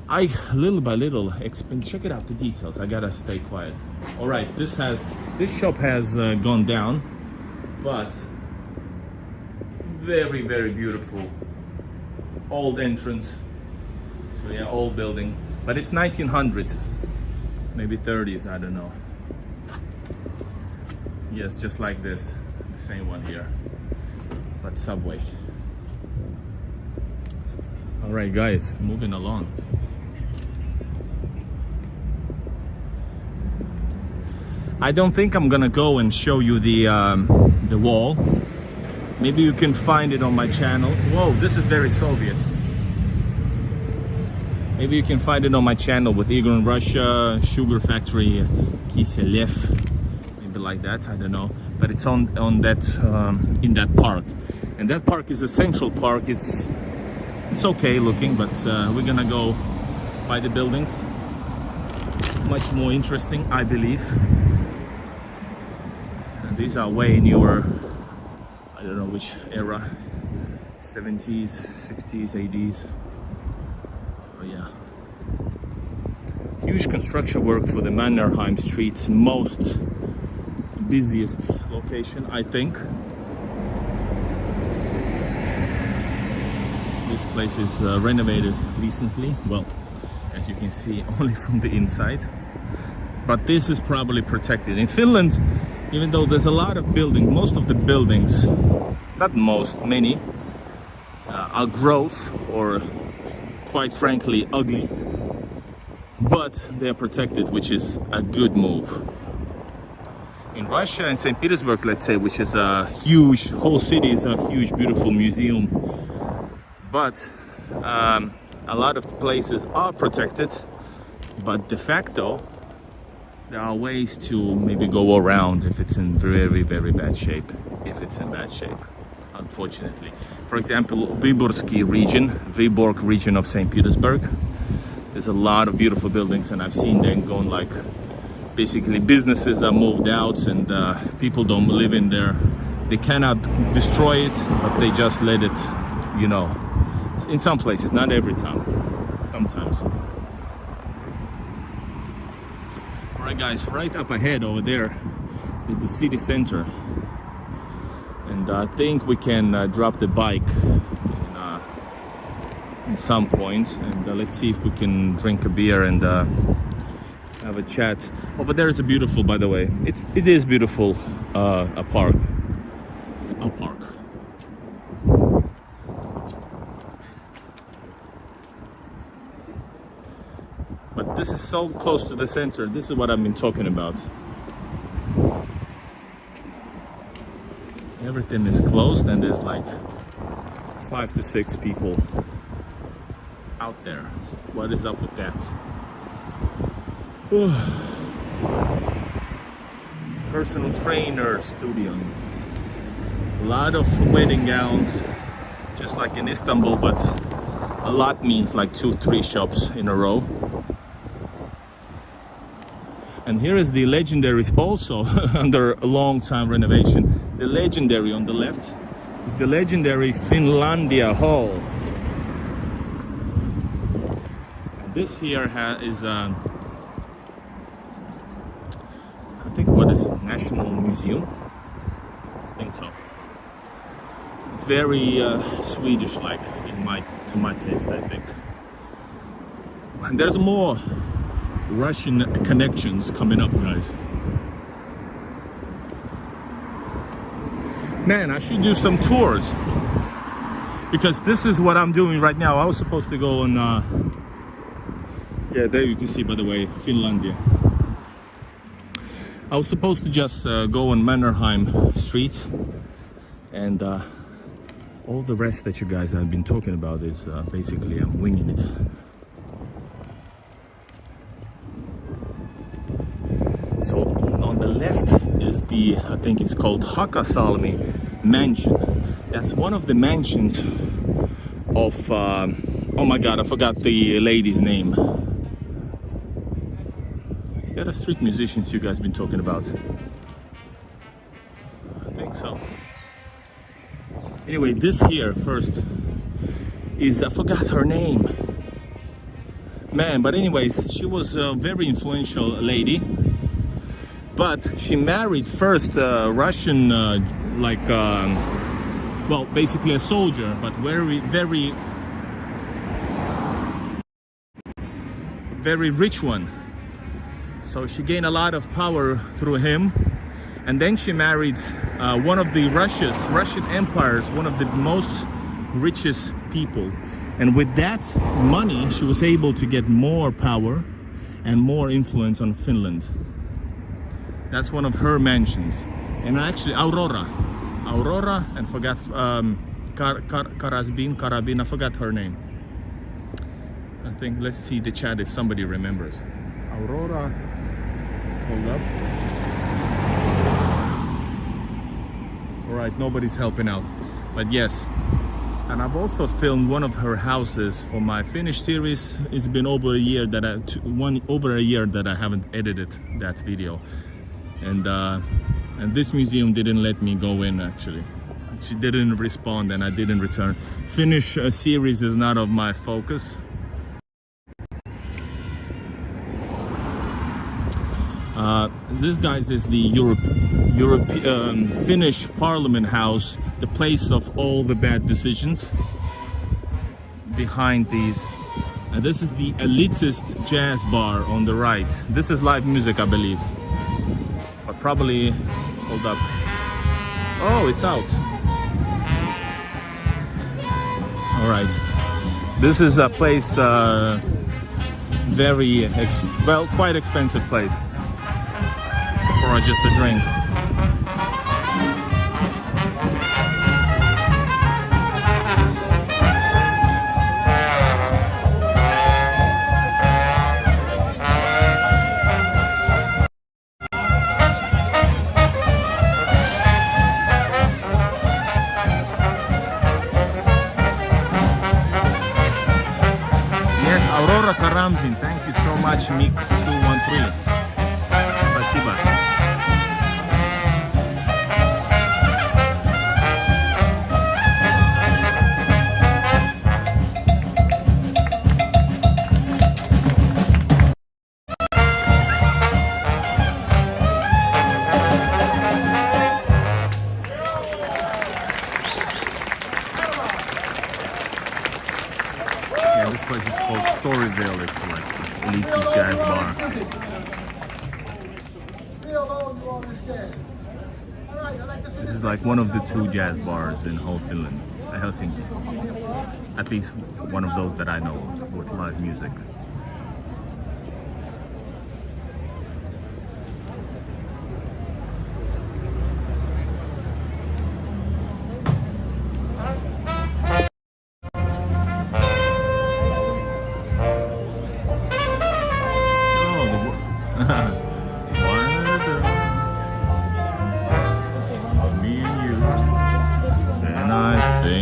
I little by little check it out, the details. I gotta stay quiet. All right, this shop has gone down, but very, very beautiful old entrance. So yeah, old building, but it's 1900s, maybe 30s, I don't know. Yes, just like this, the same one here, but subway. All right, guys, moving along. I don't think I'm gonna go and show you the wall. Maybe you can find it on my channel. Whoa, this is very Soviet. Maybe you can find it on my channel with Igor in Russia, sugar factory, Kiselev, maybe like that, I don't know. But it's on that in that park, and that park is a central park. It's okay looking, but we're gonna go by the buildings. Much more interesting, I believe. These are way newer, I don't know which era, 70s, 60s, 80s. Oh yeah. Huge construction work for the Mannerheim Street's most busiest location, I think. This place is renovated recently. Well, as you can see, only from the inside. But this is probably protected. In Finland, even though there's a lot of buildings, most of the buildings, not most, many, are gross or quite frankly ugly, but they're protected, which is a good move. In Russia and St. Petersburg, let's say, which is a huge, whole city is a huge, beautiful museum, but a lot of places are protected, but de facto, there are ways to maybe go around if it's in very, very bad shape. If it's in bad shape, unfortunately. For example, Vyborg region of St. Petersburg. There's a lot of beautiful buildings, and I've seen them going like, basically businesses are moved out and people don't live in there. They cannot destroy it, but they just let it, you know, in some places, not every time, sometimes. Alright guys, right up ahead over there is the city center. And I think we can drop the bike in some point. And let's see if we can drink a beer and have a chat. Over there is a beautiful, by the way. It is beautiful, a park. A park. But this is so close to the center. This is what I've been talking about. Everything is closed and there's like 5 to 6 people out there. What is up with that? Personal trainer studio. A lot of wedding gowns, just like in Istanbul, but a lot means like 2-3 shops in a row. And here is the legendary, also under a long time renovation. The legendary on the left is the legendary Finlandia Hall. And this here is, I think, what is it? National Museum? I think so. Very Swedish-like to my taste, I think. And there's more Russian connections coming up, guys. Man, I should do some tours, because this is what I'm doing right now. I was supposed to go on yeah, there you can see, by the way, Finlandia. I was supposed to just go on Mannerheim Street, and all the rest that you guys have been talking about is basically I'm winging it. So on the left is the, I think it's called Hakasalmen mansion. That's one of the mansions of, oh my god, I forgot the lady's name. Is that a street musician you guys been talking about? I think so. Anyway, this here first is, I forgot her name. Man, but anyways, she was a very influential lady. But she married first a Russian, well, basically a soldier, but very rich one. So she gained a lot of power through him. And then she married one of the Russian Empire's, one of the most richest people. And with that money, she was able to get more power and more influence on Finland. That's one of her mansions. And actually Aurora, and forgot Karabin, I forgot her name. I think, let's see the chat if somebody remembers. Aurora, hold up. All right, nobody's helping out, but yes. And I've also filmed one of her houses for my Finnish series. It's been over a year that I haven't edited that video. And this museum didn't let me go in, actually. She didn't respond and I didn't return. Finnish series is not of my focus. This, guys, is the Finnish Parliament House, the place of all the bad decisions behind these. And this is the elitist jazz bar on the right. This is live music, I believe. But probably, hold up. Oh, it's out. All right. This is a place, quite expensive place. Or just a drink. Yes, Aurora Karamzin, thank you so much, Mick213. Спасибо. This is like one of the 2 jazz bars in whole Finland, Helsinki. At least one of those that I know of with live music.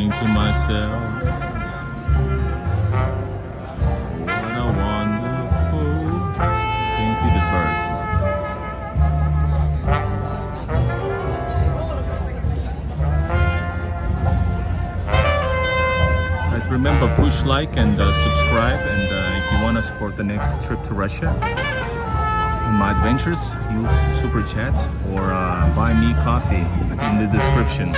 To myself, what a wonderful St. Petersburg. Guys, remember, push like and subscribe, and if you want to support the next trip to Russia in my adventures, use super chat or buy me coffee in the description.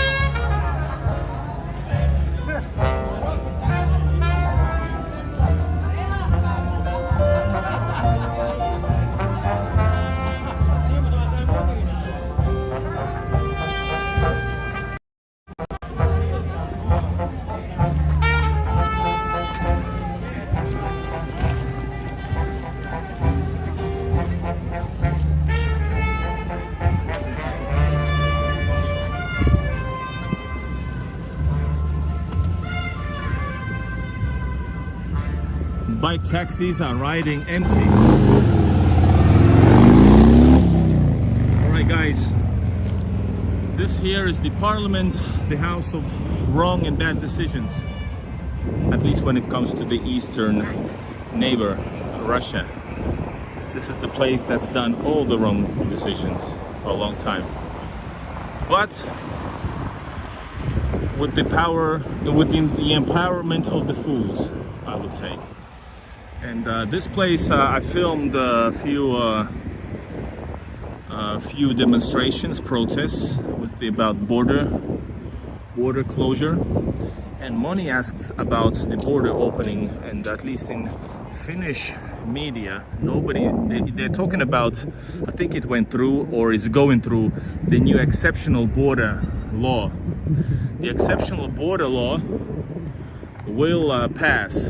Bike taxis are riding empty. Alright guys, this here is the parliament, the house of wrong and bad decisions. At least when it comes to the eastern neighbor, Russia. This is the place that's done all the wrong decisions for a long time. But with the power, with the empowerment of the fools, I would say. And this place, I filmed a few demonstrations, protests about border closure. And Moni asked about the border opening, and at least in Finnish media, they're talking about, I think it went through or is going through the new exceptional border law. The exceptional border law will pass.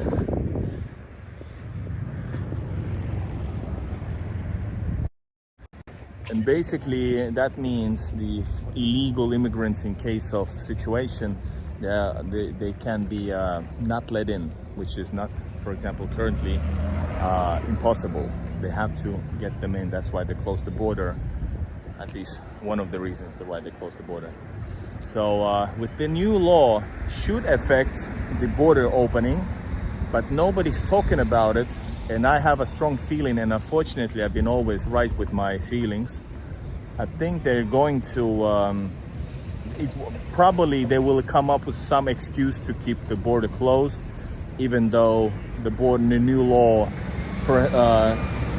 And basically that means the illegal immigrants, in case of situation, they can be not let in, which is not, for example, currently impossible. They have to get them in. That's why they closed the border. At least one of the reasons why they closed the border. So with the new law should affect the border opening, but nobody's talking about it. And I have a strong feeling, and unfortunately I've been always right with my feelings. I think they're going to, probably they will come up with some excuse to keep the border closed, even though the new law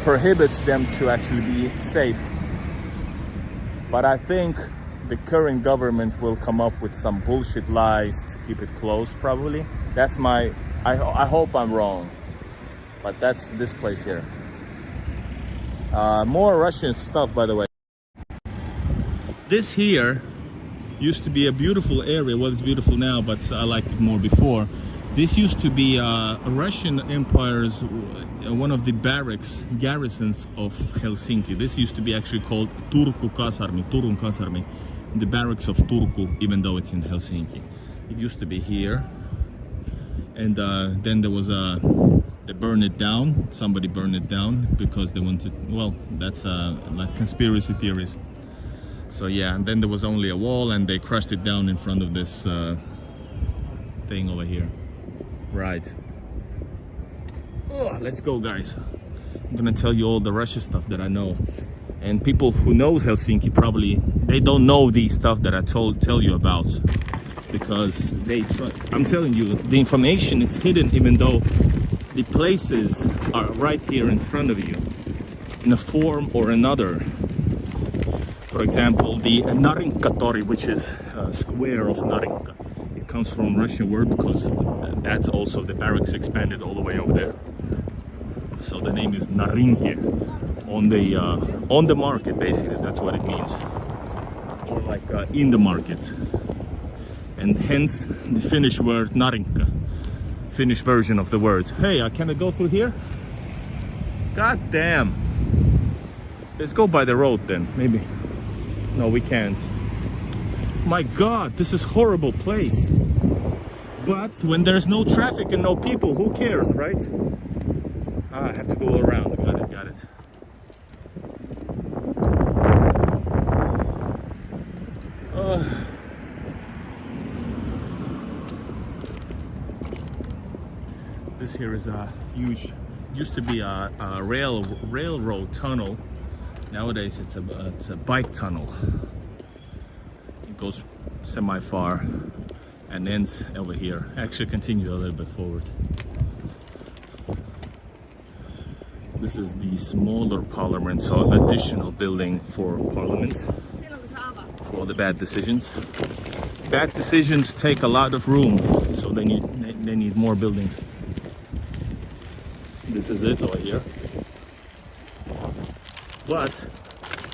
prohibits them to actually be safe. But I think the current government will come up with some bullshit lies to keep it closed, probably. That's my, I hope I'm wrong. But that's this place here. More Russian stuff, by the way. This here used to be a beautiful area. Well, it's beautiful now, but I liked it more before. This used to be Russian Empire's one of the barracks, garrisons of Helsinki. This used to be actually called Turun Kasarmi, the barracks of Turku, even though it's in Helsinki. It used to be here. And then there was a... They burned it down. Somebody burned it down because they wanted, well, that's like conspiracy theories. So yeah, and then there was only a wall, and they crushed it down in front of this thing over here. Right. Oh, let's go, guys. I'm gonna tell you all the Russia stuff that I know. And people who know Helsinki probably, they don't know the stuff that I tell you about. Because I'm telling you, the information is hidden, even though the places are right here in front of you, in a form or another. For example, the Narinka Tori, which is a square of Narinka. It comes from Russian word because that's also the barracks expanded all the way over there. So the name is Narinke. on the market, basically. That's what it means, or like in the market, and hence the Finnish word narinka, Finnish version of the word. Hey, can I go through here? God damn. Let's go by the road then, maybe. No, we can't. My God, this is a horrible place. But when there's no traffic and no people, who cares, right? I have to go around. Got it. This here is a huge, used to be a railroad tunnel. Nowadays it's a bike tunnel. It goes semi-far and ends over here. Actually continue a little bit forward. This is the smaller parliament, so additional building for parliament, for the bad decisions. Bad decisions take a lot of room, so they need more buildings. This is it over here. But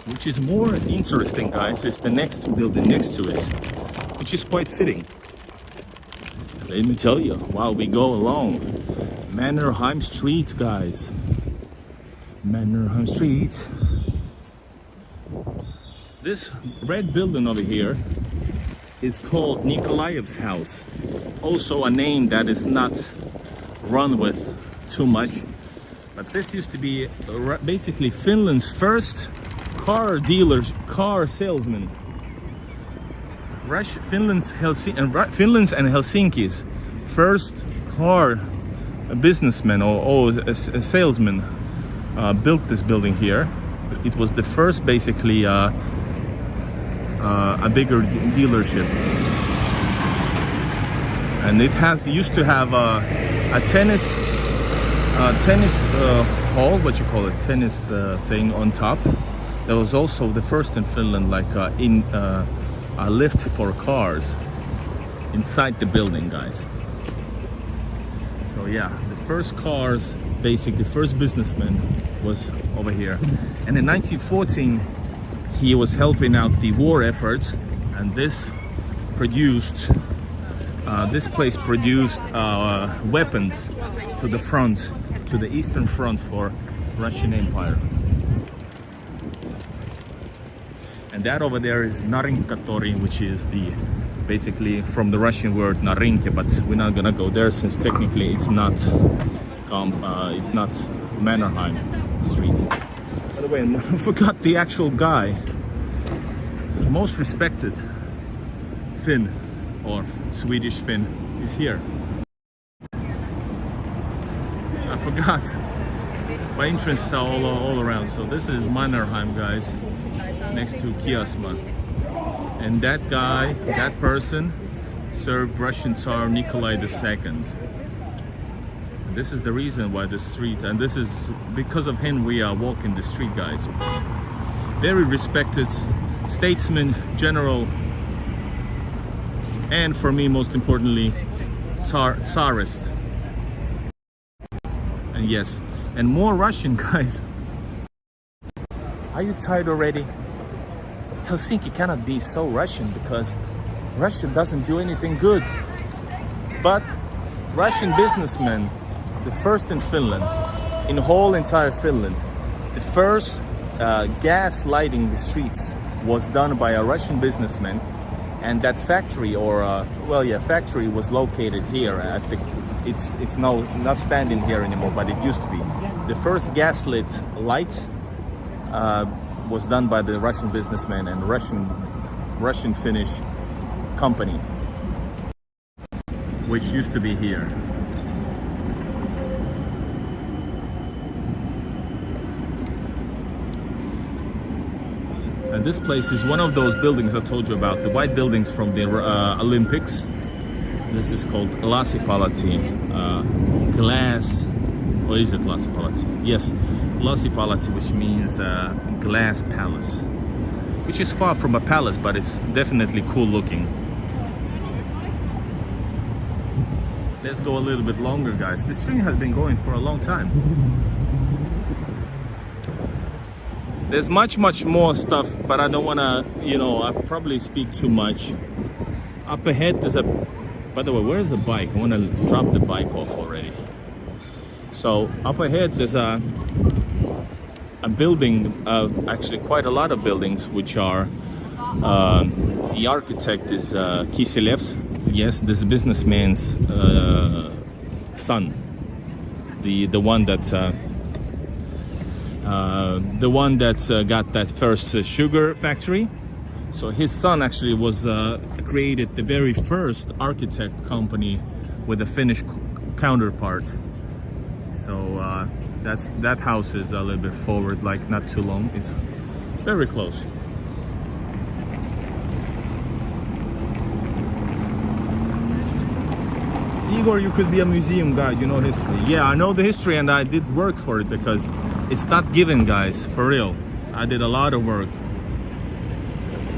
which is more interesting, guys, is the next building next to it, which is quite fitting. Let me tell you, while we go along Mannerheim Street, guys. Mannerheim Street. This red building over here is called Nikolaev's house. Also a name that is not run with too much. But this used to be basically Finland's first car salesman. Finland's and Helsinki's first car businessman or a salesman built this building here. It was the first, basically, a bigger dealership, and it used to have a tennis hall, what you call it, tennis thing on top. That was also the first in Finland, like a lift for cars inside the building, guys. So yeah, the first cars, basically first businessman was over here. And in 1914 he was helping out the war effort, and this place produced weapons to the front, to the Eastern Front for Russian Empire. And that over there is Narinkatori, which is basically from the Russian word narinke, but we're not gonna go there since technically it's not Mannerheim Street. By the way, I forgot the actual guy, the most respected Finn or Swedish Finn is here. I forgot. My interests are all around. So this is Mannerheim, guys, next to Kiasma. And that guy, that person, served Russian Tsar Nikolai II. This is the reason why the street, and this is because of him we are walking the street, guys. Very respected statesman, general, and for me, most importantly, Tsarist. And yes, and more Russian, guys. Are you tired already? Helsinki cannot be so Russian because Russia doesn't do anything good. But Russian businessmen, the first in Finland, in whole entire Finland, the first gas lighting the streets was done by a Russian businessman, and that factory, factory was located here at the. It's now not standing here anymore, but it used to be. The first gas-lit lights was done by the Russian businessman and Russian-Finnish company, which used to be here. And this place is one of those buildings I told you about, the white buildings from the Olympics. This is called Lasipalati, glass, or is it Lasipalati? Yes, Lasipalati, which means glass palace, which is far from a palace, but it's definitely cool looking. Let's go a little bit longer, guys. This train has been going for a long time. There's much more stuff, but I don't want to, you know, I probably speak too much. Up ahead there's a, by the way, where's the bike? I want to drop the bike off already. So up ahead there's a building, actually quite a lot of buildings, which are, the architect is Kiselev's. Yes, this businessman's son. The one that got that first sugar factory. So his son actually was created the very first architect company with a Finnish counterpart. So that house is a little bit forward, like not too long. It's very close. Igor, you could be a museum guide, you know history. Yeah, I know the history and I did work for it because it's not given, guys, for real. I did a lot of work.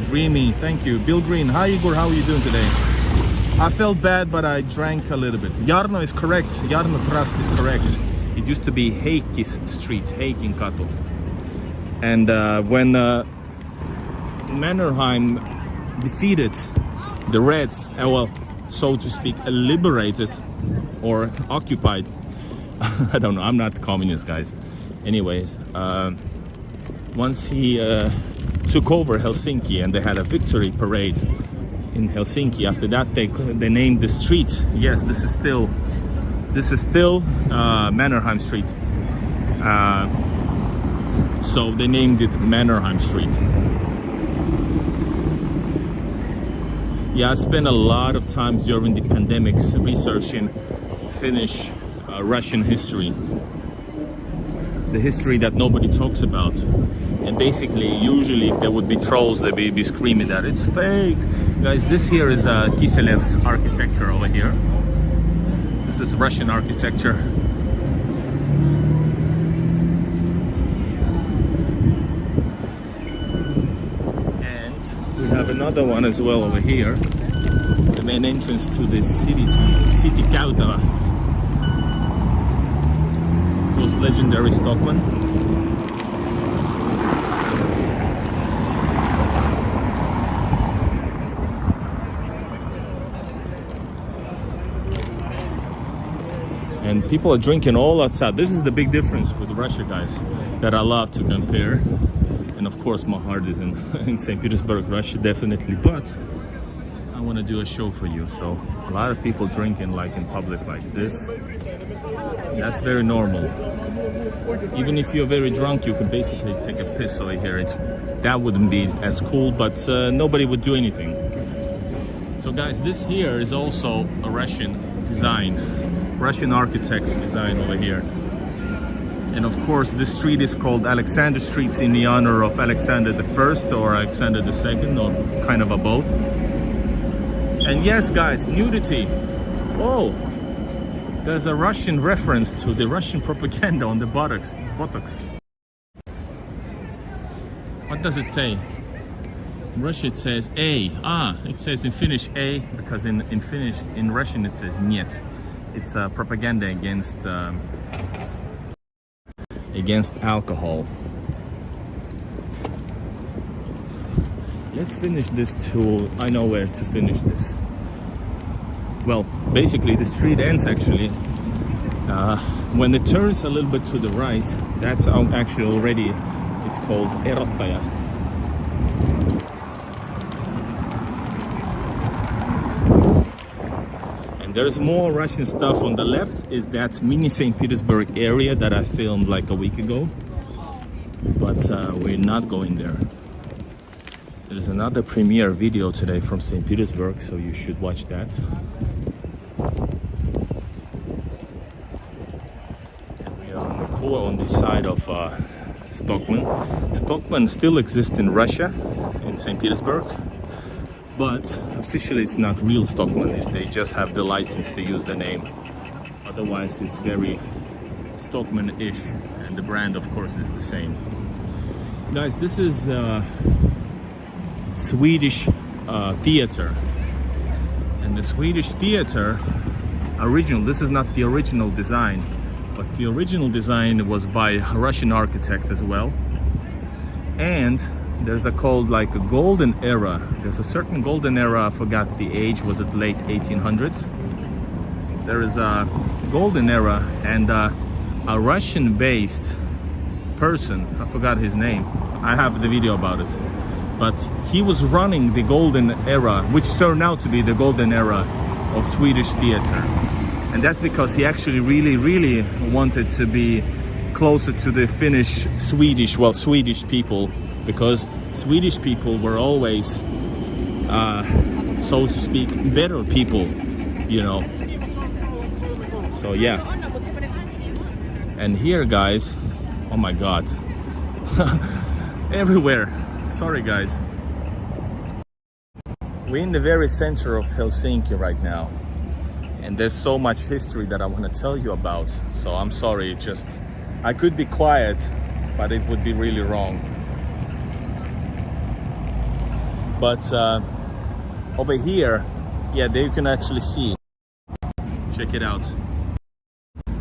Dreamy, thank you. Bill Green, hi Igor, how are you doing today? I felt bad, but I drank a little bit. Jarno is correct, Jarno Trust is correct. It used to be Heikkis Street, Heikin Katu. And when Mannerheim defeated the Reds, well, so to speak, liberated or occupied, I don't know, I'm not communist, guys. Anyways, once he took over Helsinki and they had a victory parade in Helsinki, after that they named the street. Yes, this is still Mannerheim Street. So they named it Mannerheim Street. Yeah, I spent a lot of time during the pandemics researching Finnish, Russian history. The history that nobody talks about. And basically, usually if there would be trolls, they'd be screaming that it's fake. Guys, this here is Kiselev's architecture over here. This is Russian architecture. We have another one as well over here. The main entrance to the city Käytävä. Of course, legendary Stockman. And people are drinking all outside. This is the big difference with Russia, guys, that I love to compare. And of course my heart is in St. Petersburg, Russia, definitely, but I want to do a show for you. So a lot of people drinking like in public like this. That's very normal. Even if you're very drunk, you can basically take a piss over here. That wouldn't be as cool, but nobody would do anything. So guys, this here is also a Russian design, Russian architect's design over here. And of course, this street is called Alexander Street in the honor of Alexander I or Alexander II, or kind of a both. And yes, guys, nudity. Oh, there's a Russian reference to the Russian propaganda on the buttocks. What does it say? In Russian it says A. It says in Finnish A, because in Finnish, in Russian it says niet. It's propaganda against alcohol. Let's finish this tool. I know where to finish this. Well, basically the street ends actually when it turns a little bit to the right. That's actually already, it's called Erottaja. There's more Russian stuff on the left. Is that mini St. Petersburg area that I filmed like a week ago. But we're not going there. There's another premiere video today from St. Petersburg, so you should watch that. And we are on the core on the side of Stockman. Stockman still exists in Russia, in St. Petersburg. But officially it's not real Stockman, they just have the license to use the name. Otherwise it's very Stockman-ish, and the brand of course is the same. Guys, this is Swedish theater. And the Swedish theater, this is not the original design, but the original design was by a Russian architect as well. And there's a called like a golden era. There's a certain golden era, I forgot the age, was it late 1800s? There is a golden era, and a Russian-based person, I forgot his name, I have the video about it, but he was running the golden era, which turned out to be the golden era of Swedish theater. And that's because he actually really wanted to be closer to the Swedish people, because Swedish people were always, so to speak, better people, you know. So yeah. And here, guys, oh my god, everywhere. Sorry guys. We're in the very center of Helsinki right now, and there's so much history that I want to tell you about, so I'm sorry, just I could be quiet, but it would be really wrong. But over here, yeah, there you can actually see, check it out.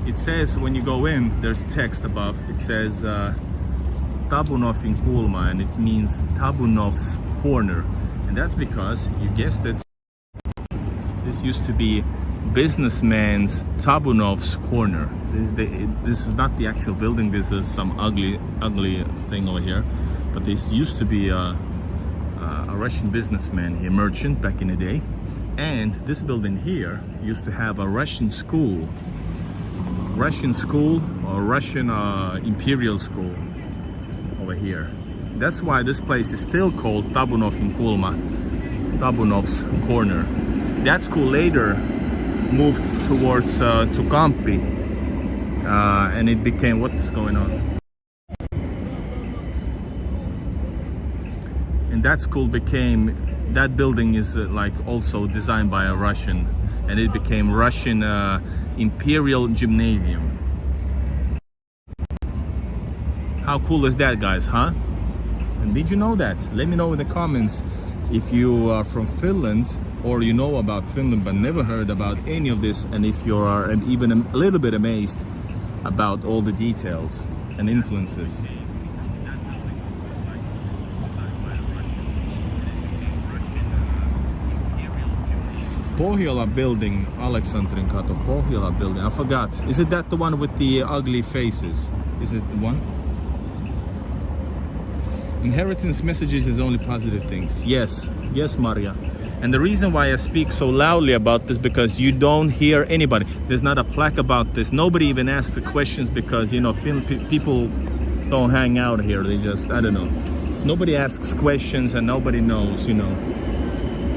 It says, when you go in, there's text above, it says Tabunovin kulma, and it means Tabunov's corner. And that's because, you guessed it, this used to be businessman's Tabunov's corner. This is not the actual building, this is some ugly thing over here. But this used to be a Russian businessman here, merchant back in the day. And this building here used to have a Russian school or Russian imperial school over here. That's why this place is still called Tabunovin kulma, Tabunov's corner. That school later moved towards Tukampi, and it became, what's going on? And that school became, that building is like also designed by a Russian, and it became Russian Imperial Gymnasium. How cool is that, guys, huh? And did you know that? Let me know in the comments if you are from Finland, or you know about Finland but never heard about any of this, and if you are even a little bit amazed about all the details and influences. Pohjola building, Aleksanterin katu, Pohjola building, I forgot. Is it that the one with the ugly faces? Is it the one? Inheritance messages is only positive things. Yes, yes, Maria. And the reason why I speak so loudly about this, because you don't hear anybody. There's not a plaque about this. Nobody even asks the questions, because, you know, people don't hang out here. They just, I don't know. Nobody asks questions and nobody knows, you know.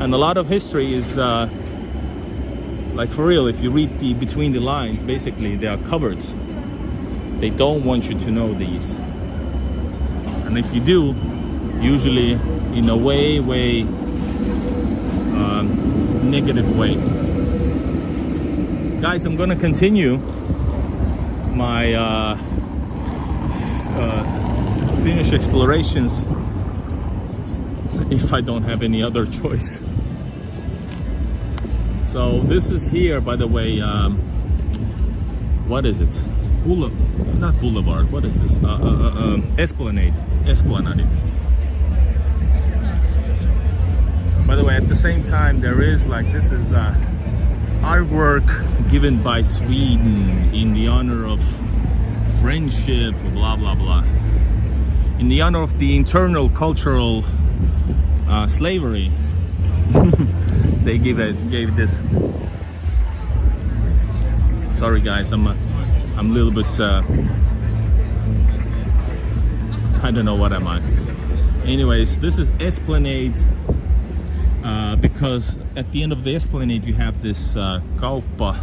And a lot of history is, like for real, if you read between the lines, basically they are covered. They don't want you to know these. And if you do, usually in a way negative way. Guys, I'm gonna continue my Finnish explorations if I don't have any other choice. So this is here, by the way, what is it? Not boulevard, what is this? Esplanade. By the way, at the same time, there is like, this is artwork given by Sweden in the honor of friendship, blah blah blah, in the honor of the internal cultural slavery. They gave this. Sorry guys, I'm a little bit I don't know what am I. Anyways, this is Esplanade, because at the end of the Esplanade you have this kauppa,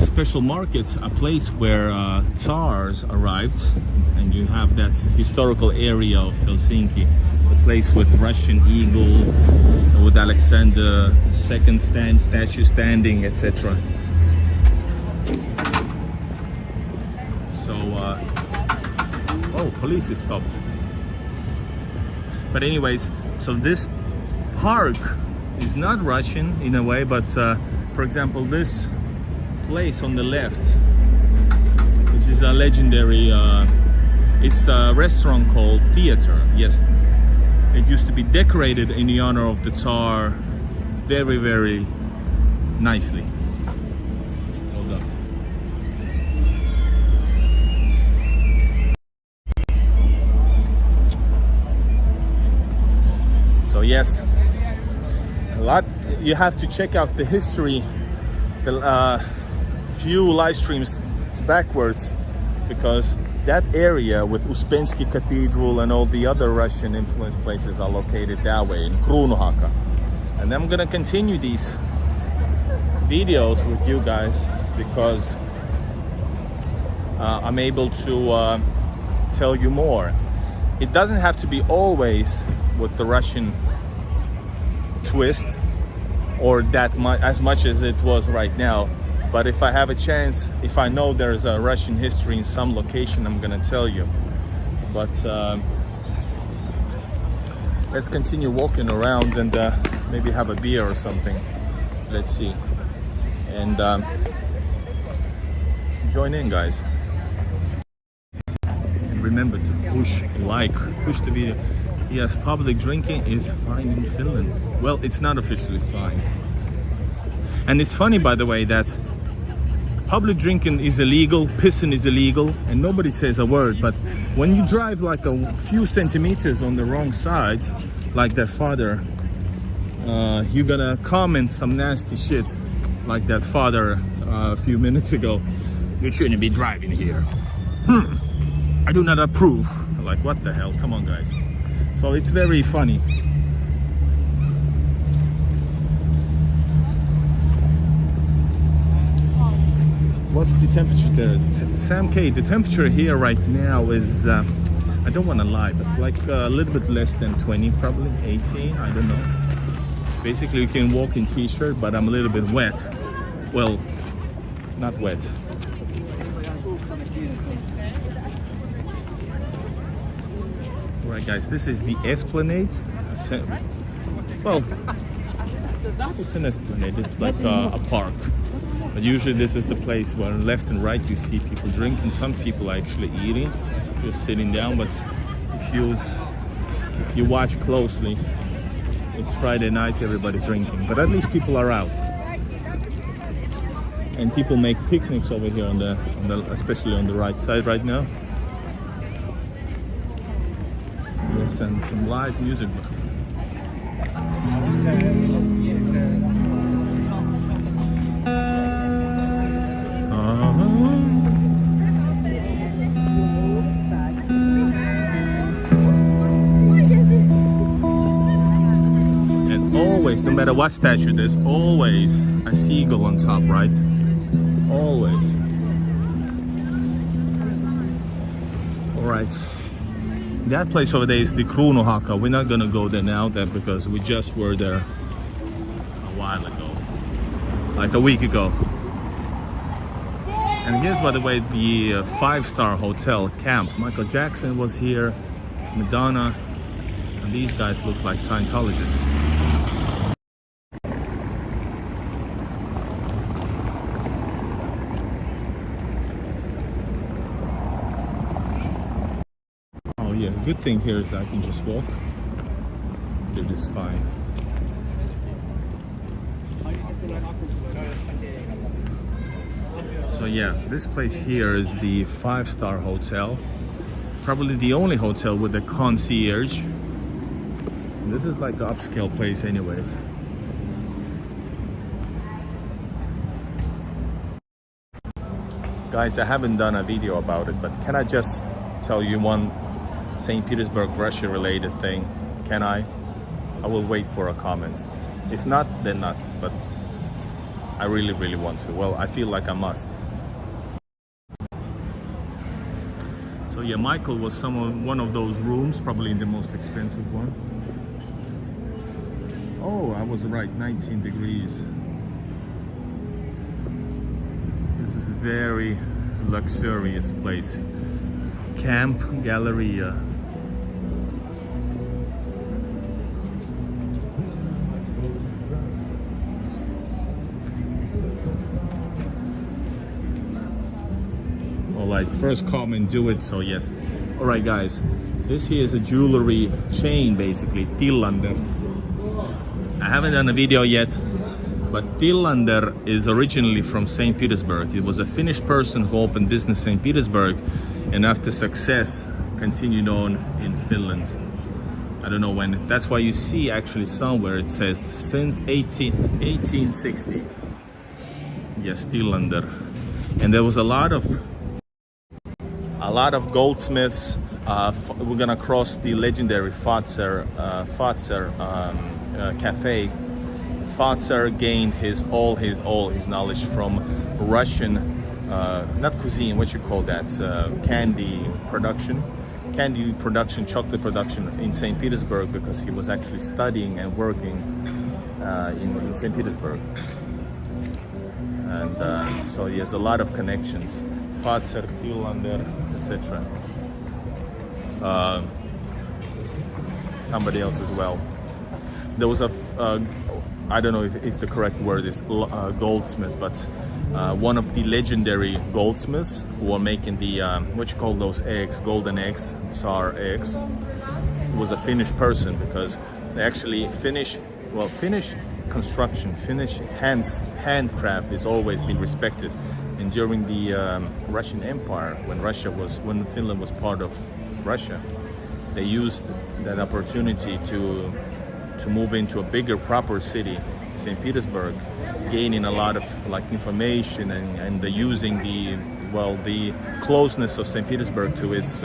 special market, a place where Tsars arrived, and you have that historical area of Helsinki, a place with Russian eagle, with Alexander II statue standing, etc. So, oh, police is stopped. But anyways, so this park is not Russian in a way, but for example, this place on the left, which is a legendary It's a restaurant called Theater. Yes, it used to be decorated in the honor of the Tsar very, very nicely. Hold up. So yes, a lot. You have to check out the history, the few live streams backwards, because that area with Uspensky Cathedral and all the other Russian influenced places are located that way in Kruunuhaka. And I'm gonna continue these videos with you guys because I'm able to tell you more. It doesn't have to be always with the Russian twist or that much as much as it was right now. But if I have a chance, if I know there's a Russian history in some location, I'm gonna tell you. But let's continue walking around and maybe have a beer or something. Let's see. And join in, guys. And remember to push the video. Yes, public drinking is fine in Finland. Well, it's not officially fine. And it's funny, by the way, that public drinking is illegal, pissing is illegal, and nobody says a word. But when you drive like a few centimeters on the wrong side, like that father, you're gonna comment some nasty shit like that father a few minutes ago. You shouldn't be driving here. I do not approve. Like, what the hell? Come on, guys. So it's very funny. What's the temperature there? Sam K, the temperature here right now is, I don't want to lie, but like a little bit less than 20, probably 18, I don't know. Basically you can walk in t-shirt, but I'm a little bit wet. Well, not wet. Alright guys, this is the Esplanade. Well, it's an Esplanade, it's like a park. But usually this is the place where left and right you see people drinking. Some people are actually eating, just sitting down. But if you watch closely, it's Friday night, everybody's drinking. But at least people are out. And people make picnics over here on the especially on the right side right now. Yes, and some live music. No matter what statue, there's always a seagull on top, right? Always. Alright. That place over there is the Kruunuhaka. We're not gonna go there now because we just were there a while ago. Like a week ago. And here's, by the way, the 5-star hotel camp. Michael Jackson was here, Madonna, and these guys look like Scientologists. Yeah, the good thing here is I can just walk. It is fine. So yeah, this place here is the 5-star hotel. Probably the only hotel with a concierge. This is like an upscale place anyways. Guys, I haven't done a video about it, but can I just tell you one St. Petersburg, Russia related thing? Can I? I will wait for a comment. If not, then not. But I really, really want to. Well, I feel like I must. So yeah, Michael was one of those rooms, probably in the most expensive one. Oh, I was right, 19 degrees. This is a very luxurious place. Camp Galleria. Alright, first comment, do it. So yes, All right, guys, this here is a jewelry chain, basically, Finland. I haven't done a video yet, but Finland is originally from St. Petersburg. It was a Finnish person who opened business in St. Petersburg, and after success, continued on in Finland. I don't know when. That's why you see actually somewhere it says since 1860. Yes, Finlander. And there was a lot of goldsmiths. We're gonna cross the legendary Fazer cafe. Fazer gained all his knowledge from Russian, not cuisine. What you call that? Candy production, chocolate production in St. Petersburg, because he was actually studying and working in St. Petersburg. And so he has a lot of connections. Fazer, Finlander, etc. Somebody else as well. There was I don't know if the correct word is goldsmith, but one of the legendary goldsmiths who were making the what you call those eggs, golden eggs, Tsar eggs, was a Finnish person, because they actually Finnish construction, Finnish handcraft has always been respected. And during the Russian Empire, when Finland was part of Russia, they used that opportunity to move into a bigger, proper city, St. Petersburg, gaining a lot of information and using the closeness of St. Petersburg to its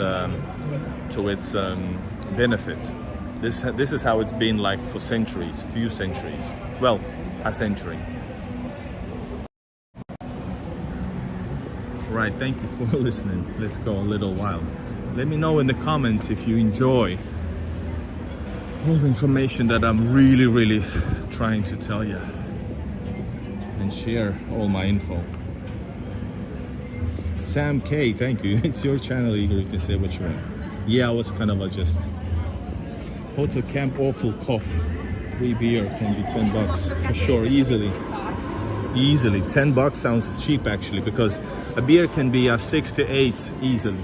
benefit. This is how it's been like for centuries, few centuries. Well, a century. Right, thank you for listening. Let's go a little while. Let me know in the comments if you enjoy all the information that I'm really trying to tell you, and share all my info. Sam K, thank you. It's your channel, Igor. You can say what you want. Yeah, I was kind of just hotel camp, awful cough. 3 beer can be $10 for sure, easily. 10 bucks sounds cheap actually, because a beer can be 6 to 8 easily.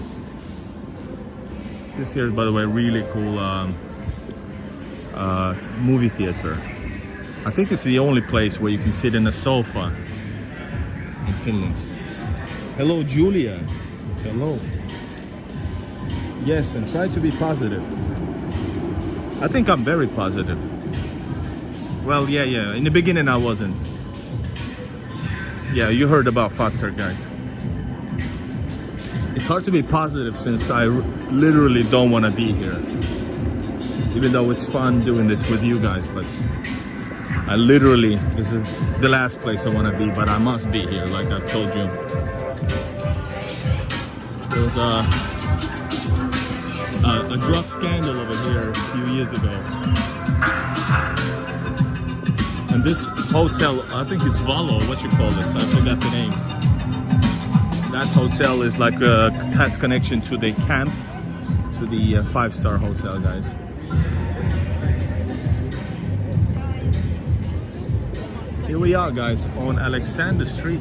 This here is, by the way, really cool movie theater. I think it's the only place where you can sit in a sofa in Finland. Hello, Julia. Hello. Yes, and try to be positive. I think I'm very positive. Well, yeah. In the beginning, I wasn't. Yeah, you heard about Fazer, guys. It's hard to be positive since I literally don't want to be here. Even though it's fun doing this with you guys, but I literally, this is the last place I want to be, but I must be here, like I've told you. There was a drug scandal over here a few years ago. And this hotel, I think it's Valo, what you call it, I forgot the name. That hotel is like has connection to the camp, to the 5-star hotel, guys. Here we are, guys, on Alexander Street.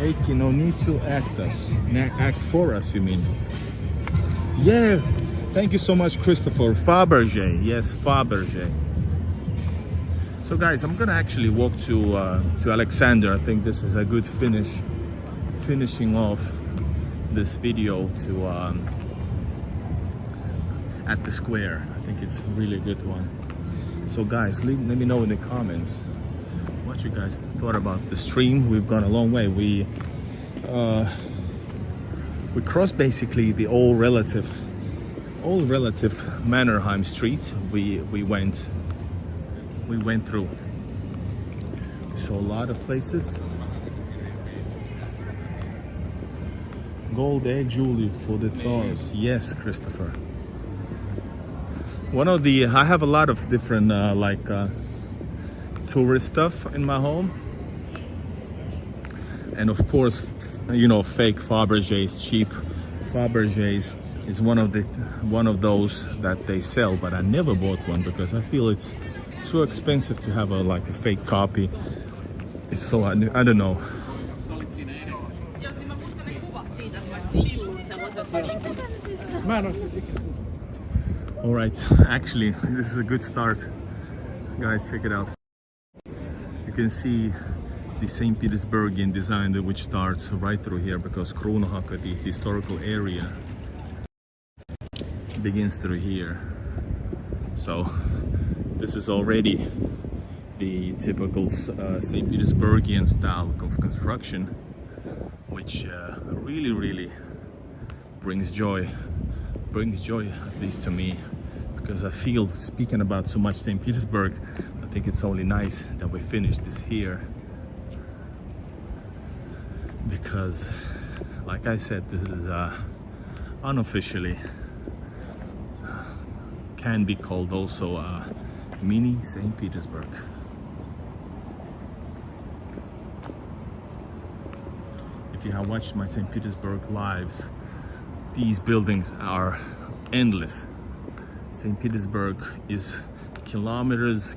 Heikki, no need to act for us, you mean? Yeah, thank you so much, Christopher. Fabergé, yes, Fabergé. So guys, I'm gonna actually walk to Alexander. I think this is a good finishing off this video to at the square. I think it's a really good one. So guys, let me know in the comments what you guys thought about the stream. We've gone a long way. We crossed basically the old relative Mannerheim Street. We went through. We saw a lot of places. Gold egg jewelry for the Tsars. Yes, Christopher. I have a lot of different tourist stuff in my home, and of course, fake Fabergés, cheap Fabergés is one of those that they sell, but I never bought one because I feel it's too expensive to have a fake copy. It's so I don't know. Mä en oo siis ikinä. All right, actually, this is a good start. Guys, check it out. You can see the St. Petersburgian design which starts right through here because Kruunohaka, the historical area, begins through here. So this is already the typical St. Petersburgian style of construction, which really brings joy at least to me, because I feel, speaking about so much St. Petersburg, I think it's only nice that we finished this here, because like I said, this is unofficially can be called also a mini St. Petersburg. If you have watched my St. Petersburg lives, these buildings are endless. St. Petersburg is kilometers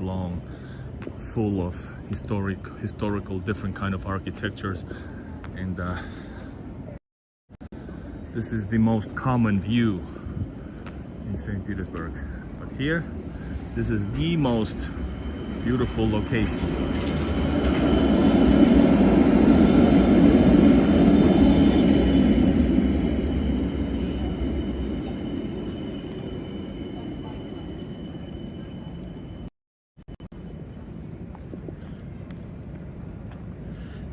long, full of historical different kind of architectures, and this is the most common view in St. Petersburg. But here, this is the most beautiful location.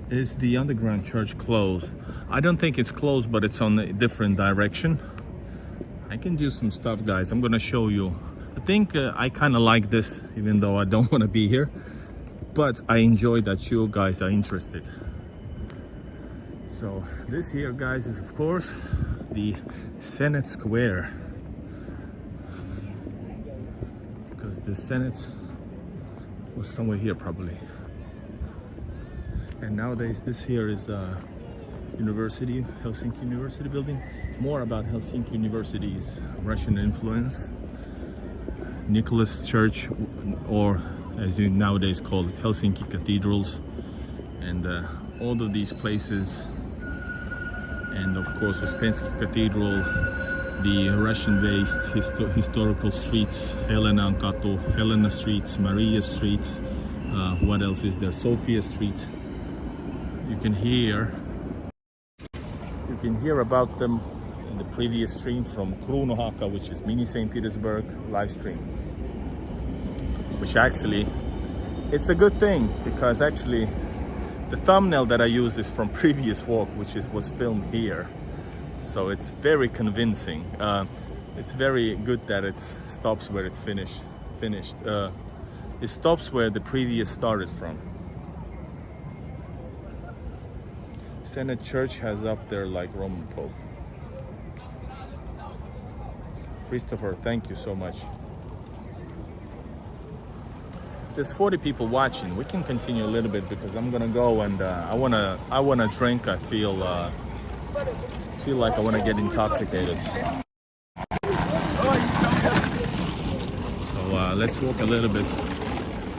Is the underground church closed? I don't think it's closed, but it's on a different direction. I can do some stuff, guys. I'm gonna show you. I think I kind of like this, even though I don't want to be here, but I enjoy that you guys are interested. So this here, guys, is of course the Senate Square, because the Senate was somewhere here probably. And nowadays this here is University, Helsinki University building. More about Helsinki University's Russian influence. Nicholas Church, or as you nowadays call it, Helsinki Cathedrals, and all of these places. And of course Springsteen Cathedral, the Russian-based historical streets, Helena Streets, Maria Streets, what else is there? Sofia Street. You can hear about them in the previous stream from Kruunohaka, which is mini St. Petersburg live stream. Which actually, it's a good thing, because actually the thumbnail that I use is from previous walk, which was filmed here. So it's very convincing. It's very good that it stops where it finished. It stops where the previous started from. Senate Church has up there like Roman Pope. Christopher, thank you so much. There's 40 people watching. We can continue a little bit because I'm gonna go and I wanna drink. I feel like I wanna get intoxicated. So let's walk a little bit.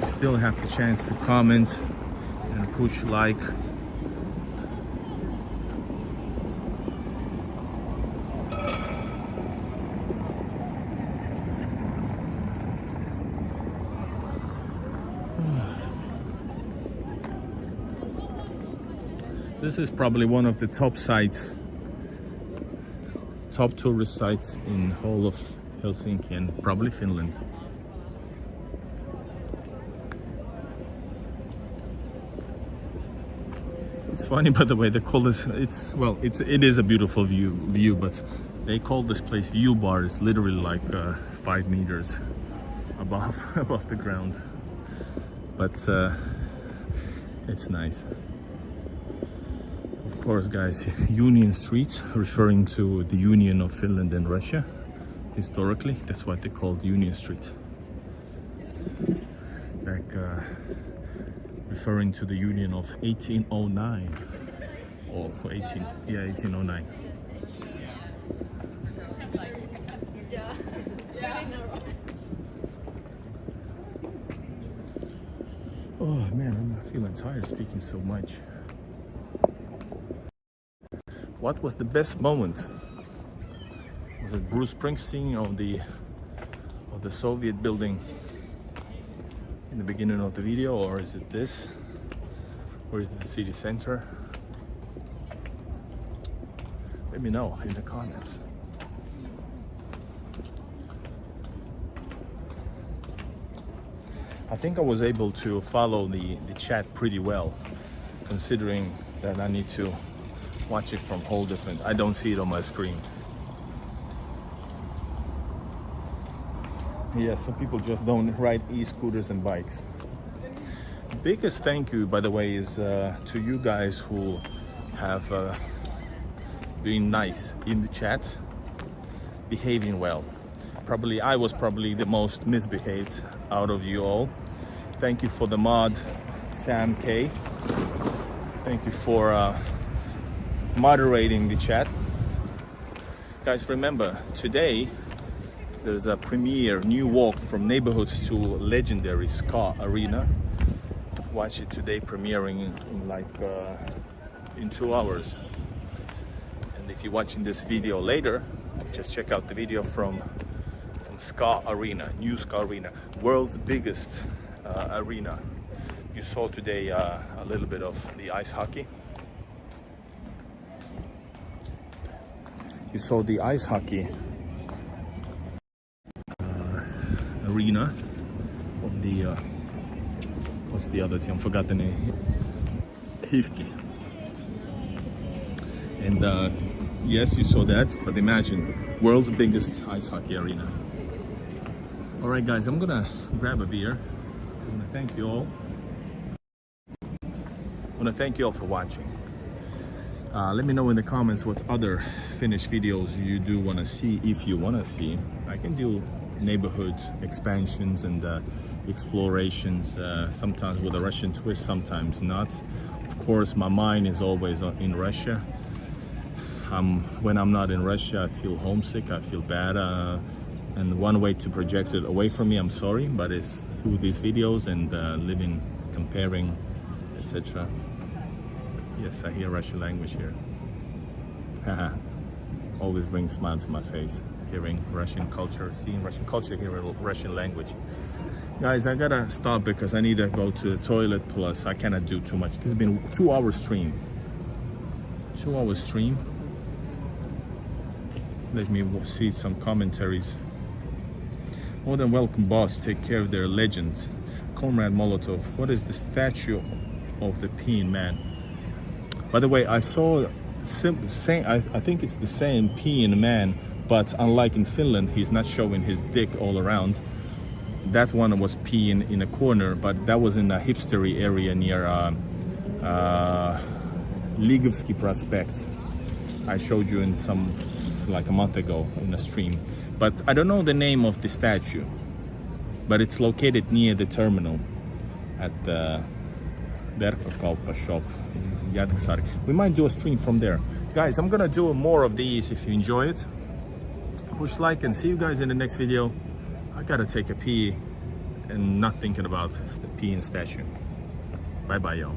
We still have the chance to comment and push like. This is probably one of the top tourist sites in whole of Helsinki and probably Finland. It's funny, by the way, they call this, it is a beautiful view, but they call this place View Bar. It's literally like 5 meters above the ground, but it's nice. Of course, guys, Union Street, referring to the union of Finland and Russia. Historically, that's what they called Union Street. Back, referring to the union of 1809. Or 1809. Oh man, I'm not feeling tired speaking so much. What was the best moment? Was it Bruce Springsteen of the Soviet building in the beginning of the video, or is it this? Or is it the city center? Let me know in the comments. I think I was able to follow the chat pretty well, considering that I need to watch it from whole different. I don't see it on my screen. Yeah, some people just don't ride e-scooters and bikes. Biggest thank you, by the way, is to you guys who have been nice in the chat, behaving well. I was probably the most misbehaved out of you all. Thank you for the mod, Sam K. Thank you for moderating the chat. Guys, remember, today there's a premiere, new walk from neighborhoods to legendary ska arena. Watch it today, premiering in like in 2 hours. And if you're watching this video later, just check out the video from Ska Arena, new Ska Arena, world's biggest arena. You saw today a little bit of the ice hockey. You saw the ice hockey arena of the what's the other team? I forgot the name. Hifki. And yes, you saw that, but imagine, world's biggest ice hockey arena. All right, guys, I'm gonna grab a beer. I wanna thank you all. I wanna thank you all for watching. Let me know in the comments what other Finnish videos you do wanna see, if you wanna see. I can do neighborhood expansions and explorations, sometimes with a Russian twist, sometimes not. Of course, my mind is always in Russia. When I'm not in Russia, I feel homesick, I feel bad, and one way to project it away from me, I'm sorry, but it's through these videos and living, comparing, etc. Yes, I hear Russian language here. Always brings a smile to my face, hearing Russian culture, seeing Russian culture, hearing Russian language. Guys, I gotta stop because I need to go to the toilet, plus I cannot do too much. This has been a 2-hour stream. 2-hour stream. Let me see some commentaries. More than welcome, boss. Take care of their legend. Comrade Molotov. What is the statue of the Peon Man? By the way, I saw same. I think it's the same Peon Man, but unlike in Finland, he's not showing his dick all around. That one was peeing in a corner, but that was in a hipstery area near Ligovski Prospect. I showed you in some, like a month ago in a stream. But I don't know the name of the statue, but it's located near the terminal at the Verkkokauppa shop in Hakasalmen. We might do a stream from there. Guys, I'm gonna do more of these if you enjoy it. Push like and see you guys in the next video. I gotta take a pee and not thinking about the peeing statue. Bye bye, y'all.